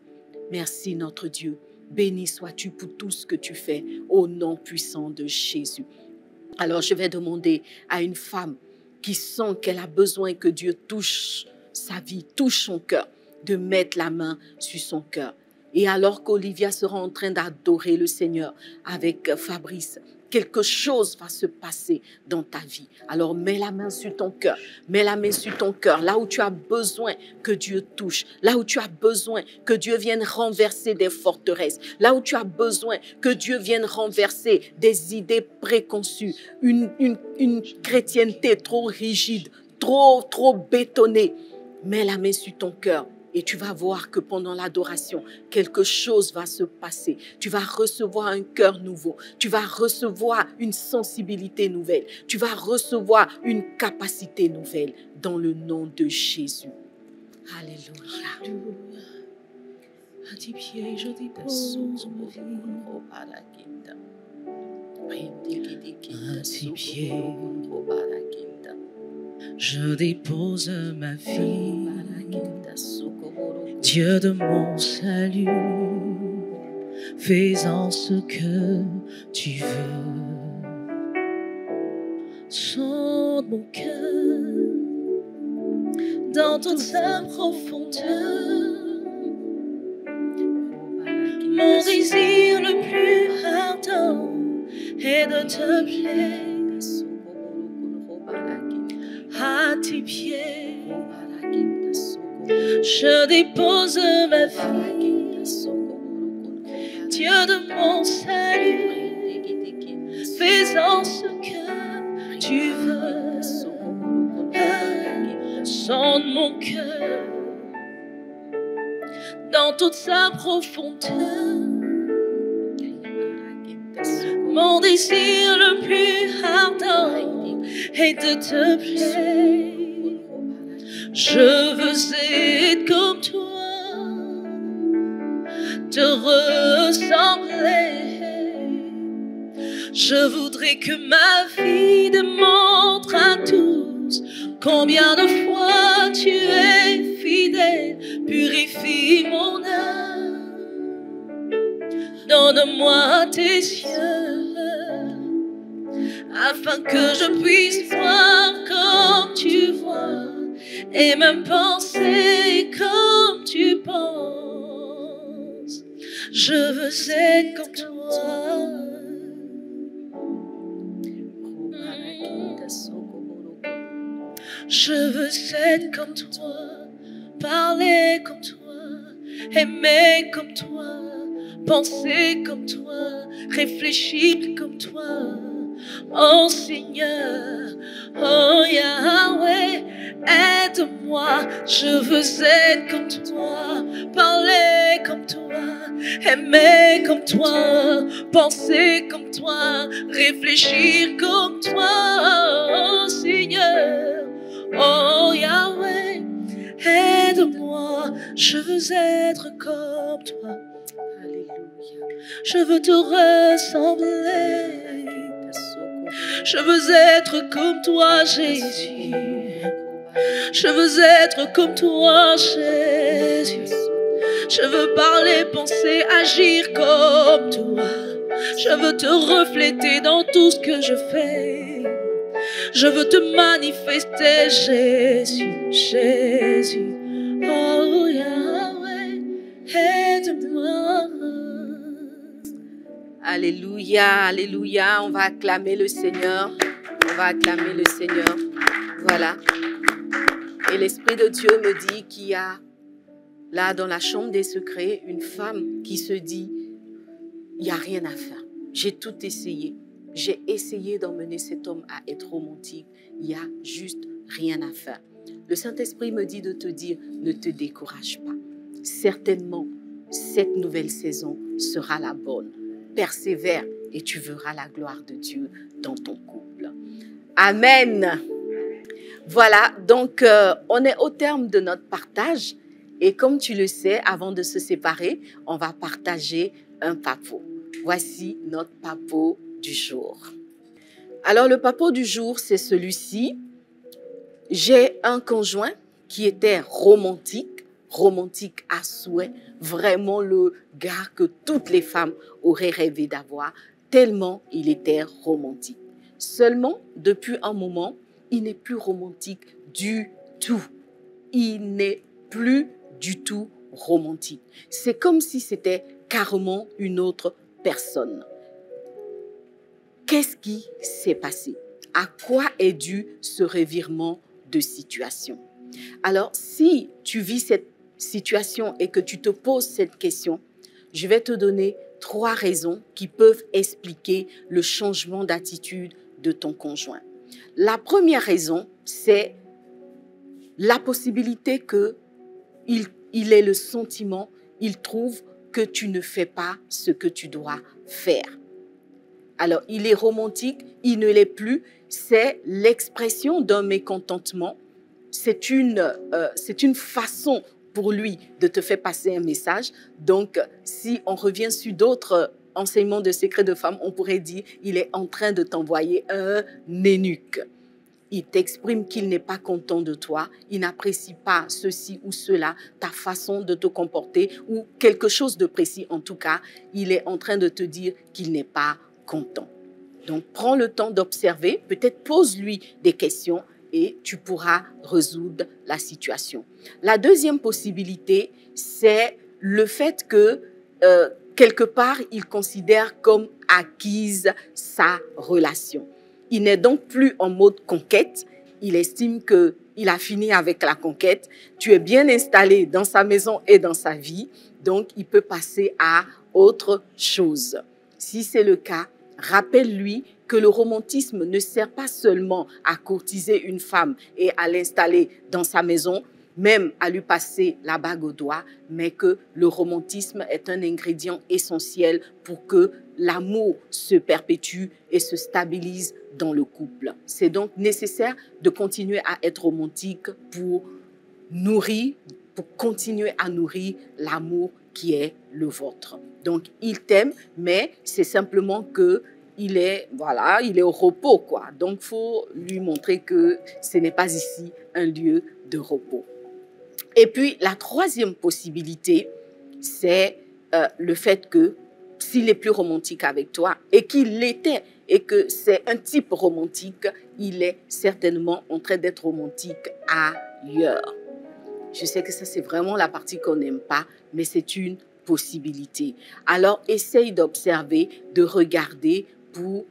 Merci notre Dieu. Béni sois-tu pour tout ce que tu fais au nom puissant de Jésus. Alors je vais demander à une femme qui sent qu'elle a besoin que Dieu touche sa vie, touche son cœur, de mettre la main sur son cœur. Et alors qu'Olivia sera en train d'adorer le Seigneur avec Fabrice, quelque chose va se passer dans ta vie. Alors mets la main sur ton cœur, mets la main sur ton cœur, là où tu as besoin que Dieu touche, là où tu as besoin que Dieu vienne renverser des forteresses, là où tu as besoin que Dieu vienne renverser des idées préconçues, une chrétienté trop rigide, trop bétonnée. Mets la main sur ton cœur. Et tu vas voir que pendant l'adoration, quelque chose va se passer. Tu vas recevoir un cœur nouveau. Tu vas recevoir une sensibilité nouvelle. Tu vas recevoir une capacité nouvelle dans le nom de Jésus. Alléluia. À tes pieds, je dépose ma vie. À tes pieds, je dépose ma vie. Dieu de mon salut, fais-en ce que tu veux. Sonde mon cœur dans toute sa profondeur. Mon désir le plus ardent est de te plaire. À tes pieds, je dépose ma vie. Dieu de mon salut, fais-en ce que tu veux. Sonde mon cœur dans toute sa profondeur. Mon désir le plus ardent est de te plaire. Je veux être comme toi, te ressembler. Je voudrais que ma vie démontre à tous combien de fois tu es fidèle. Purifie mon âme, donne-moi tes yeux, afin que je puisse voir comme tu vois, et même penser comme tu penses. Je veux être comme toi. Je veux être comme toi, parler comme toi, aimer comme toi, penser comme toi, réfléchir comme toi. Oh Seigneur, oh Yahweh, aide-moi. Je veux être comme toi, parler comme toi, aimer comme toi, penser comme toi, réfléchir comme toi. Oh Seigneur, oh Yahweh, aide-moi. Je veux être comme toi. Je veux te ressembler. Je veux être comme toi, Jésus. Je veux être comme toi, Jésus. Je veux parler, penser, agir comme toi. Je veux te refléter dans tout ce que je fais. Je veux te manifester, Jésus, Jésus. Oh Yahweh, aide-moi. Alléluia, alléluia. On va acclamer le Seigneur. On va acclamer le Seigneur. Voilà. Et l'Esprit de Dieu me dit qu'il y a là dans la chambre des secrets une femme qui se dit, il n'y a rien à faire. J'ai tout essayé. J'ai essayé d'emmener cet homme à être romantique. Il n'y a juste rien à faire. Le Saint-Esprit me dit de te dire, ne te décourage pas. Certainement, cette nouvelle saison sera la bonne. Persévère et tu verras la gloire de Dieu dans ton couple. Amen. Voilà, donc on est au terme de notre partage. Et comme tu le sais, avant de se séparer, on va partager un papo. Voici notre papo du jour. Alors, le papo du jour, c'est celui-ci. J'ai un conjoint qui était romantique à souhait, vraiment le gars que toutes les femmes auraient rêvé d'avoir, tellement il était romantique. Seulement, depuis un moment, il n'est plus romantique du tout. Il n'est plus du tout romantique. C'est comme si c'était carrément une autre personne. Qu'est-ce qui s'est passé? À quoi est dû ce revirement de situation? Alors, si tu vis cette situation et que tu te poses cette question, je vais te donner 3 raisons qui peuvent expliquer le changement d'attitude de ton conjoint. La première raison, c'est la possibilité qu'il ait le sentiment, il trouve que tu ne fais pas ce que tu dois faire. Alors, il est romantique, il ne l'est plus, c'est l'expression d'un mécontentement. C'est une façon pour lui de te faire passer un message. Donc, si on revient sur d'autres enseignements de secrets de femmes, on pourrait dire il est en train de t'envoyer un eunuque. Il t'exprime qu'il n'est pas content de toi, il n'apprécie pas ceci ou cela, ta façon de te comporter ou quelque chose de précis. En tout cas, il est en train de te dire qu'il n'est pas content. Donc, prends le temps d'observer, peut-être pose-lui des questions et tu pourras résoudre la situation. La deuxième possibilité, c'est le fait que quelque part, il considère comme acquise sa relation. Il n'est donc plus en mode conquête. Il estime qu'il a fini avec la conquête. Tu es bien installé dans sa maison et dans sa vie. Donc, il peut passer à autre chose. Si c'est le cas, rappelle-lui que le romantisme ne sert pas seulement à courtiser une femme et à l'installer dans sa maison, même à lui passer la bague au doigt, mais que le romantisme est un ingrédient essentiel pour que l'amour se perpétue et se stabilise dans le couple. C'est donc nécessaire de continuer à être romantique pour continuer à nourrir l'amour qui est le vôtre. Donc, il t'aime, mais c'est simplement que il est au repos, quoi. Donc, il faut lui montrer que ce n'est pas ici un lieu de repos. Et puis, la troisième possibilité, c'est le fait que s'il est plus romantique avec toi et qu'il l'était et que c'est un type romantique, il est certainement en train d'être romantique ailleurs. Je sais que ça, c'est vraiment la partie qu'on n'aime pas, mais c'est une possibilité. Alors, essaye d'observer, de regarder pour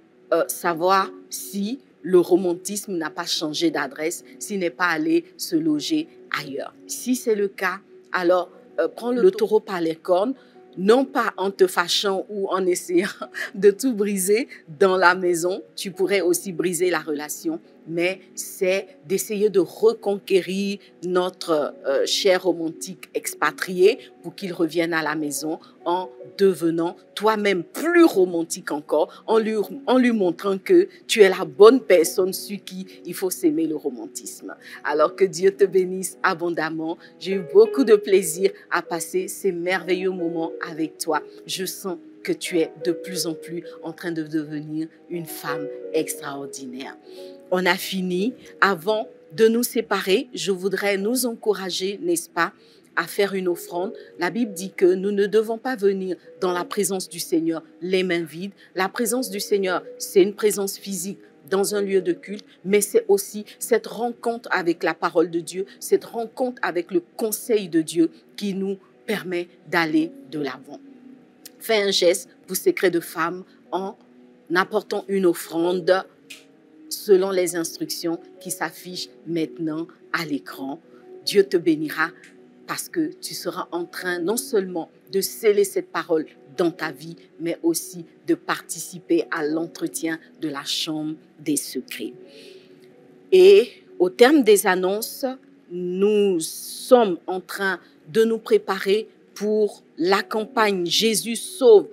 savoir si le romantisme n'a pas changé d'adresse, s'il n'est pas allé se loger ailleurs. Si c'est le cas, alors prends le taureau par les cornes, non pas en te fâchant ou en essayant de tout briser dans la maison, tu pourrais aussi briser la relation, mais c'est d'essayer de reconquérir notre cher romantique expatrié pour qu'il revienne à la maison en devenant toi-même plus romantique encore, en lui montrant que tu es la bonne personne sur qui il faut s'aimer le romantisme. Alors que Dieu te bénisse abondamment. J'ai eu beaucoup de plaisir à passer ces merveilleux moments avec toi. Je sens que tu es de plus en plus en train de devenir une femme extraordinaire. On a fini. Avant de nous séparer, je voudrais nous encourager, n'est-ce pas, à faire une offrande. La Bible dit que nous ne devons pas venir dans la présence du Seigneur les mains vides. La présence du Seigneur, c'est une présence physique dans un lieu de culte, mais c'est aussi cette rencontre avec la parole de Dieu, cette rencontre avec le conseil de Dieu qui nous permet d'aller de l'avant. Fais un geste pour Secret de Femme en apportant une offrande selon les instructions qui s'affichent maintenant à l'écran. Dieu te bénira parce que tu seras en train non seulement de sceller cette parole dans ta vie, mais aussi de participer à l'entretien de la chambre des secrets. Et au terme des annonces, nous sommes en train de nous préparer pour la campagne Jésus sauve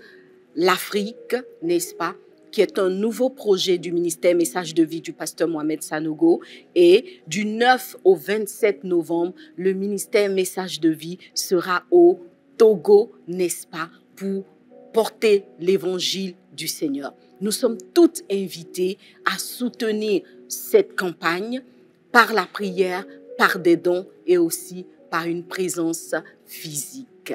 l'Afrique, n'est-ce pas, qui est un nouveau projet du ministère Message de Vie du pasteur Mohamed Sanogo. Et du 9 au 27 novembre, le ministère Message de Vie sera au Togo, n'est-ce pas, pour porter l'évangile du Seigneur. Nous sommes toutes invitées à soutenir cette campagne par la prière, par des dons et aussi par une présence physique.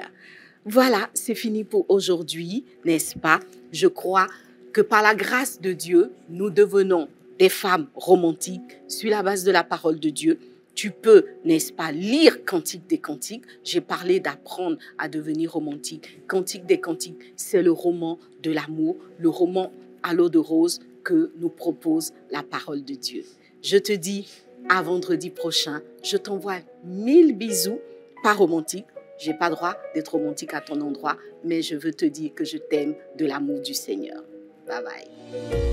Voilà, c'est fini pour aujourd'hui, n'est-ce pas? Je crois que par la grâce de Dieu, nous devenons des femmes romantiques sur la base de la parole de Dieu. Tu peux, n'est-ce pas, lire Cantique des Cantiques. J'ai parlé d'apprendre à devenir romantique. Cantique des Cantiques, c'est le roman de l'amour, le roman à l'eau de rose que nous propose la parole de Dieu. Je te dis à vendredi prochain. Je t'envoie 1000 bisous, pas romantiques. Je n'ai pas le droit d'être romantique à ton endroit, mais je veux te dire que je t'aime de l'amour du Seigneur. Bye bye.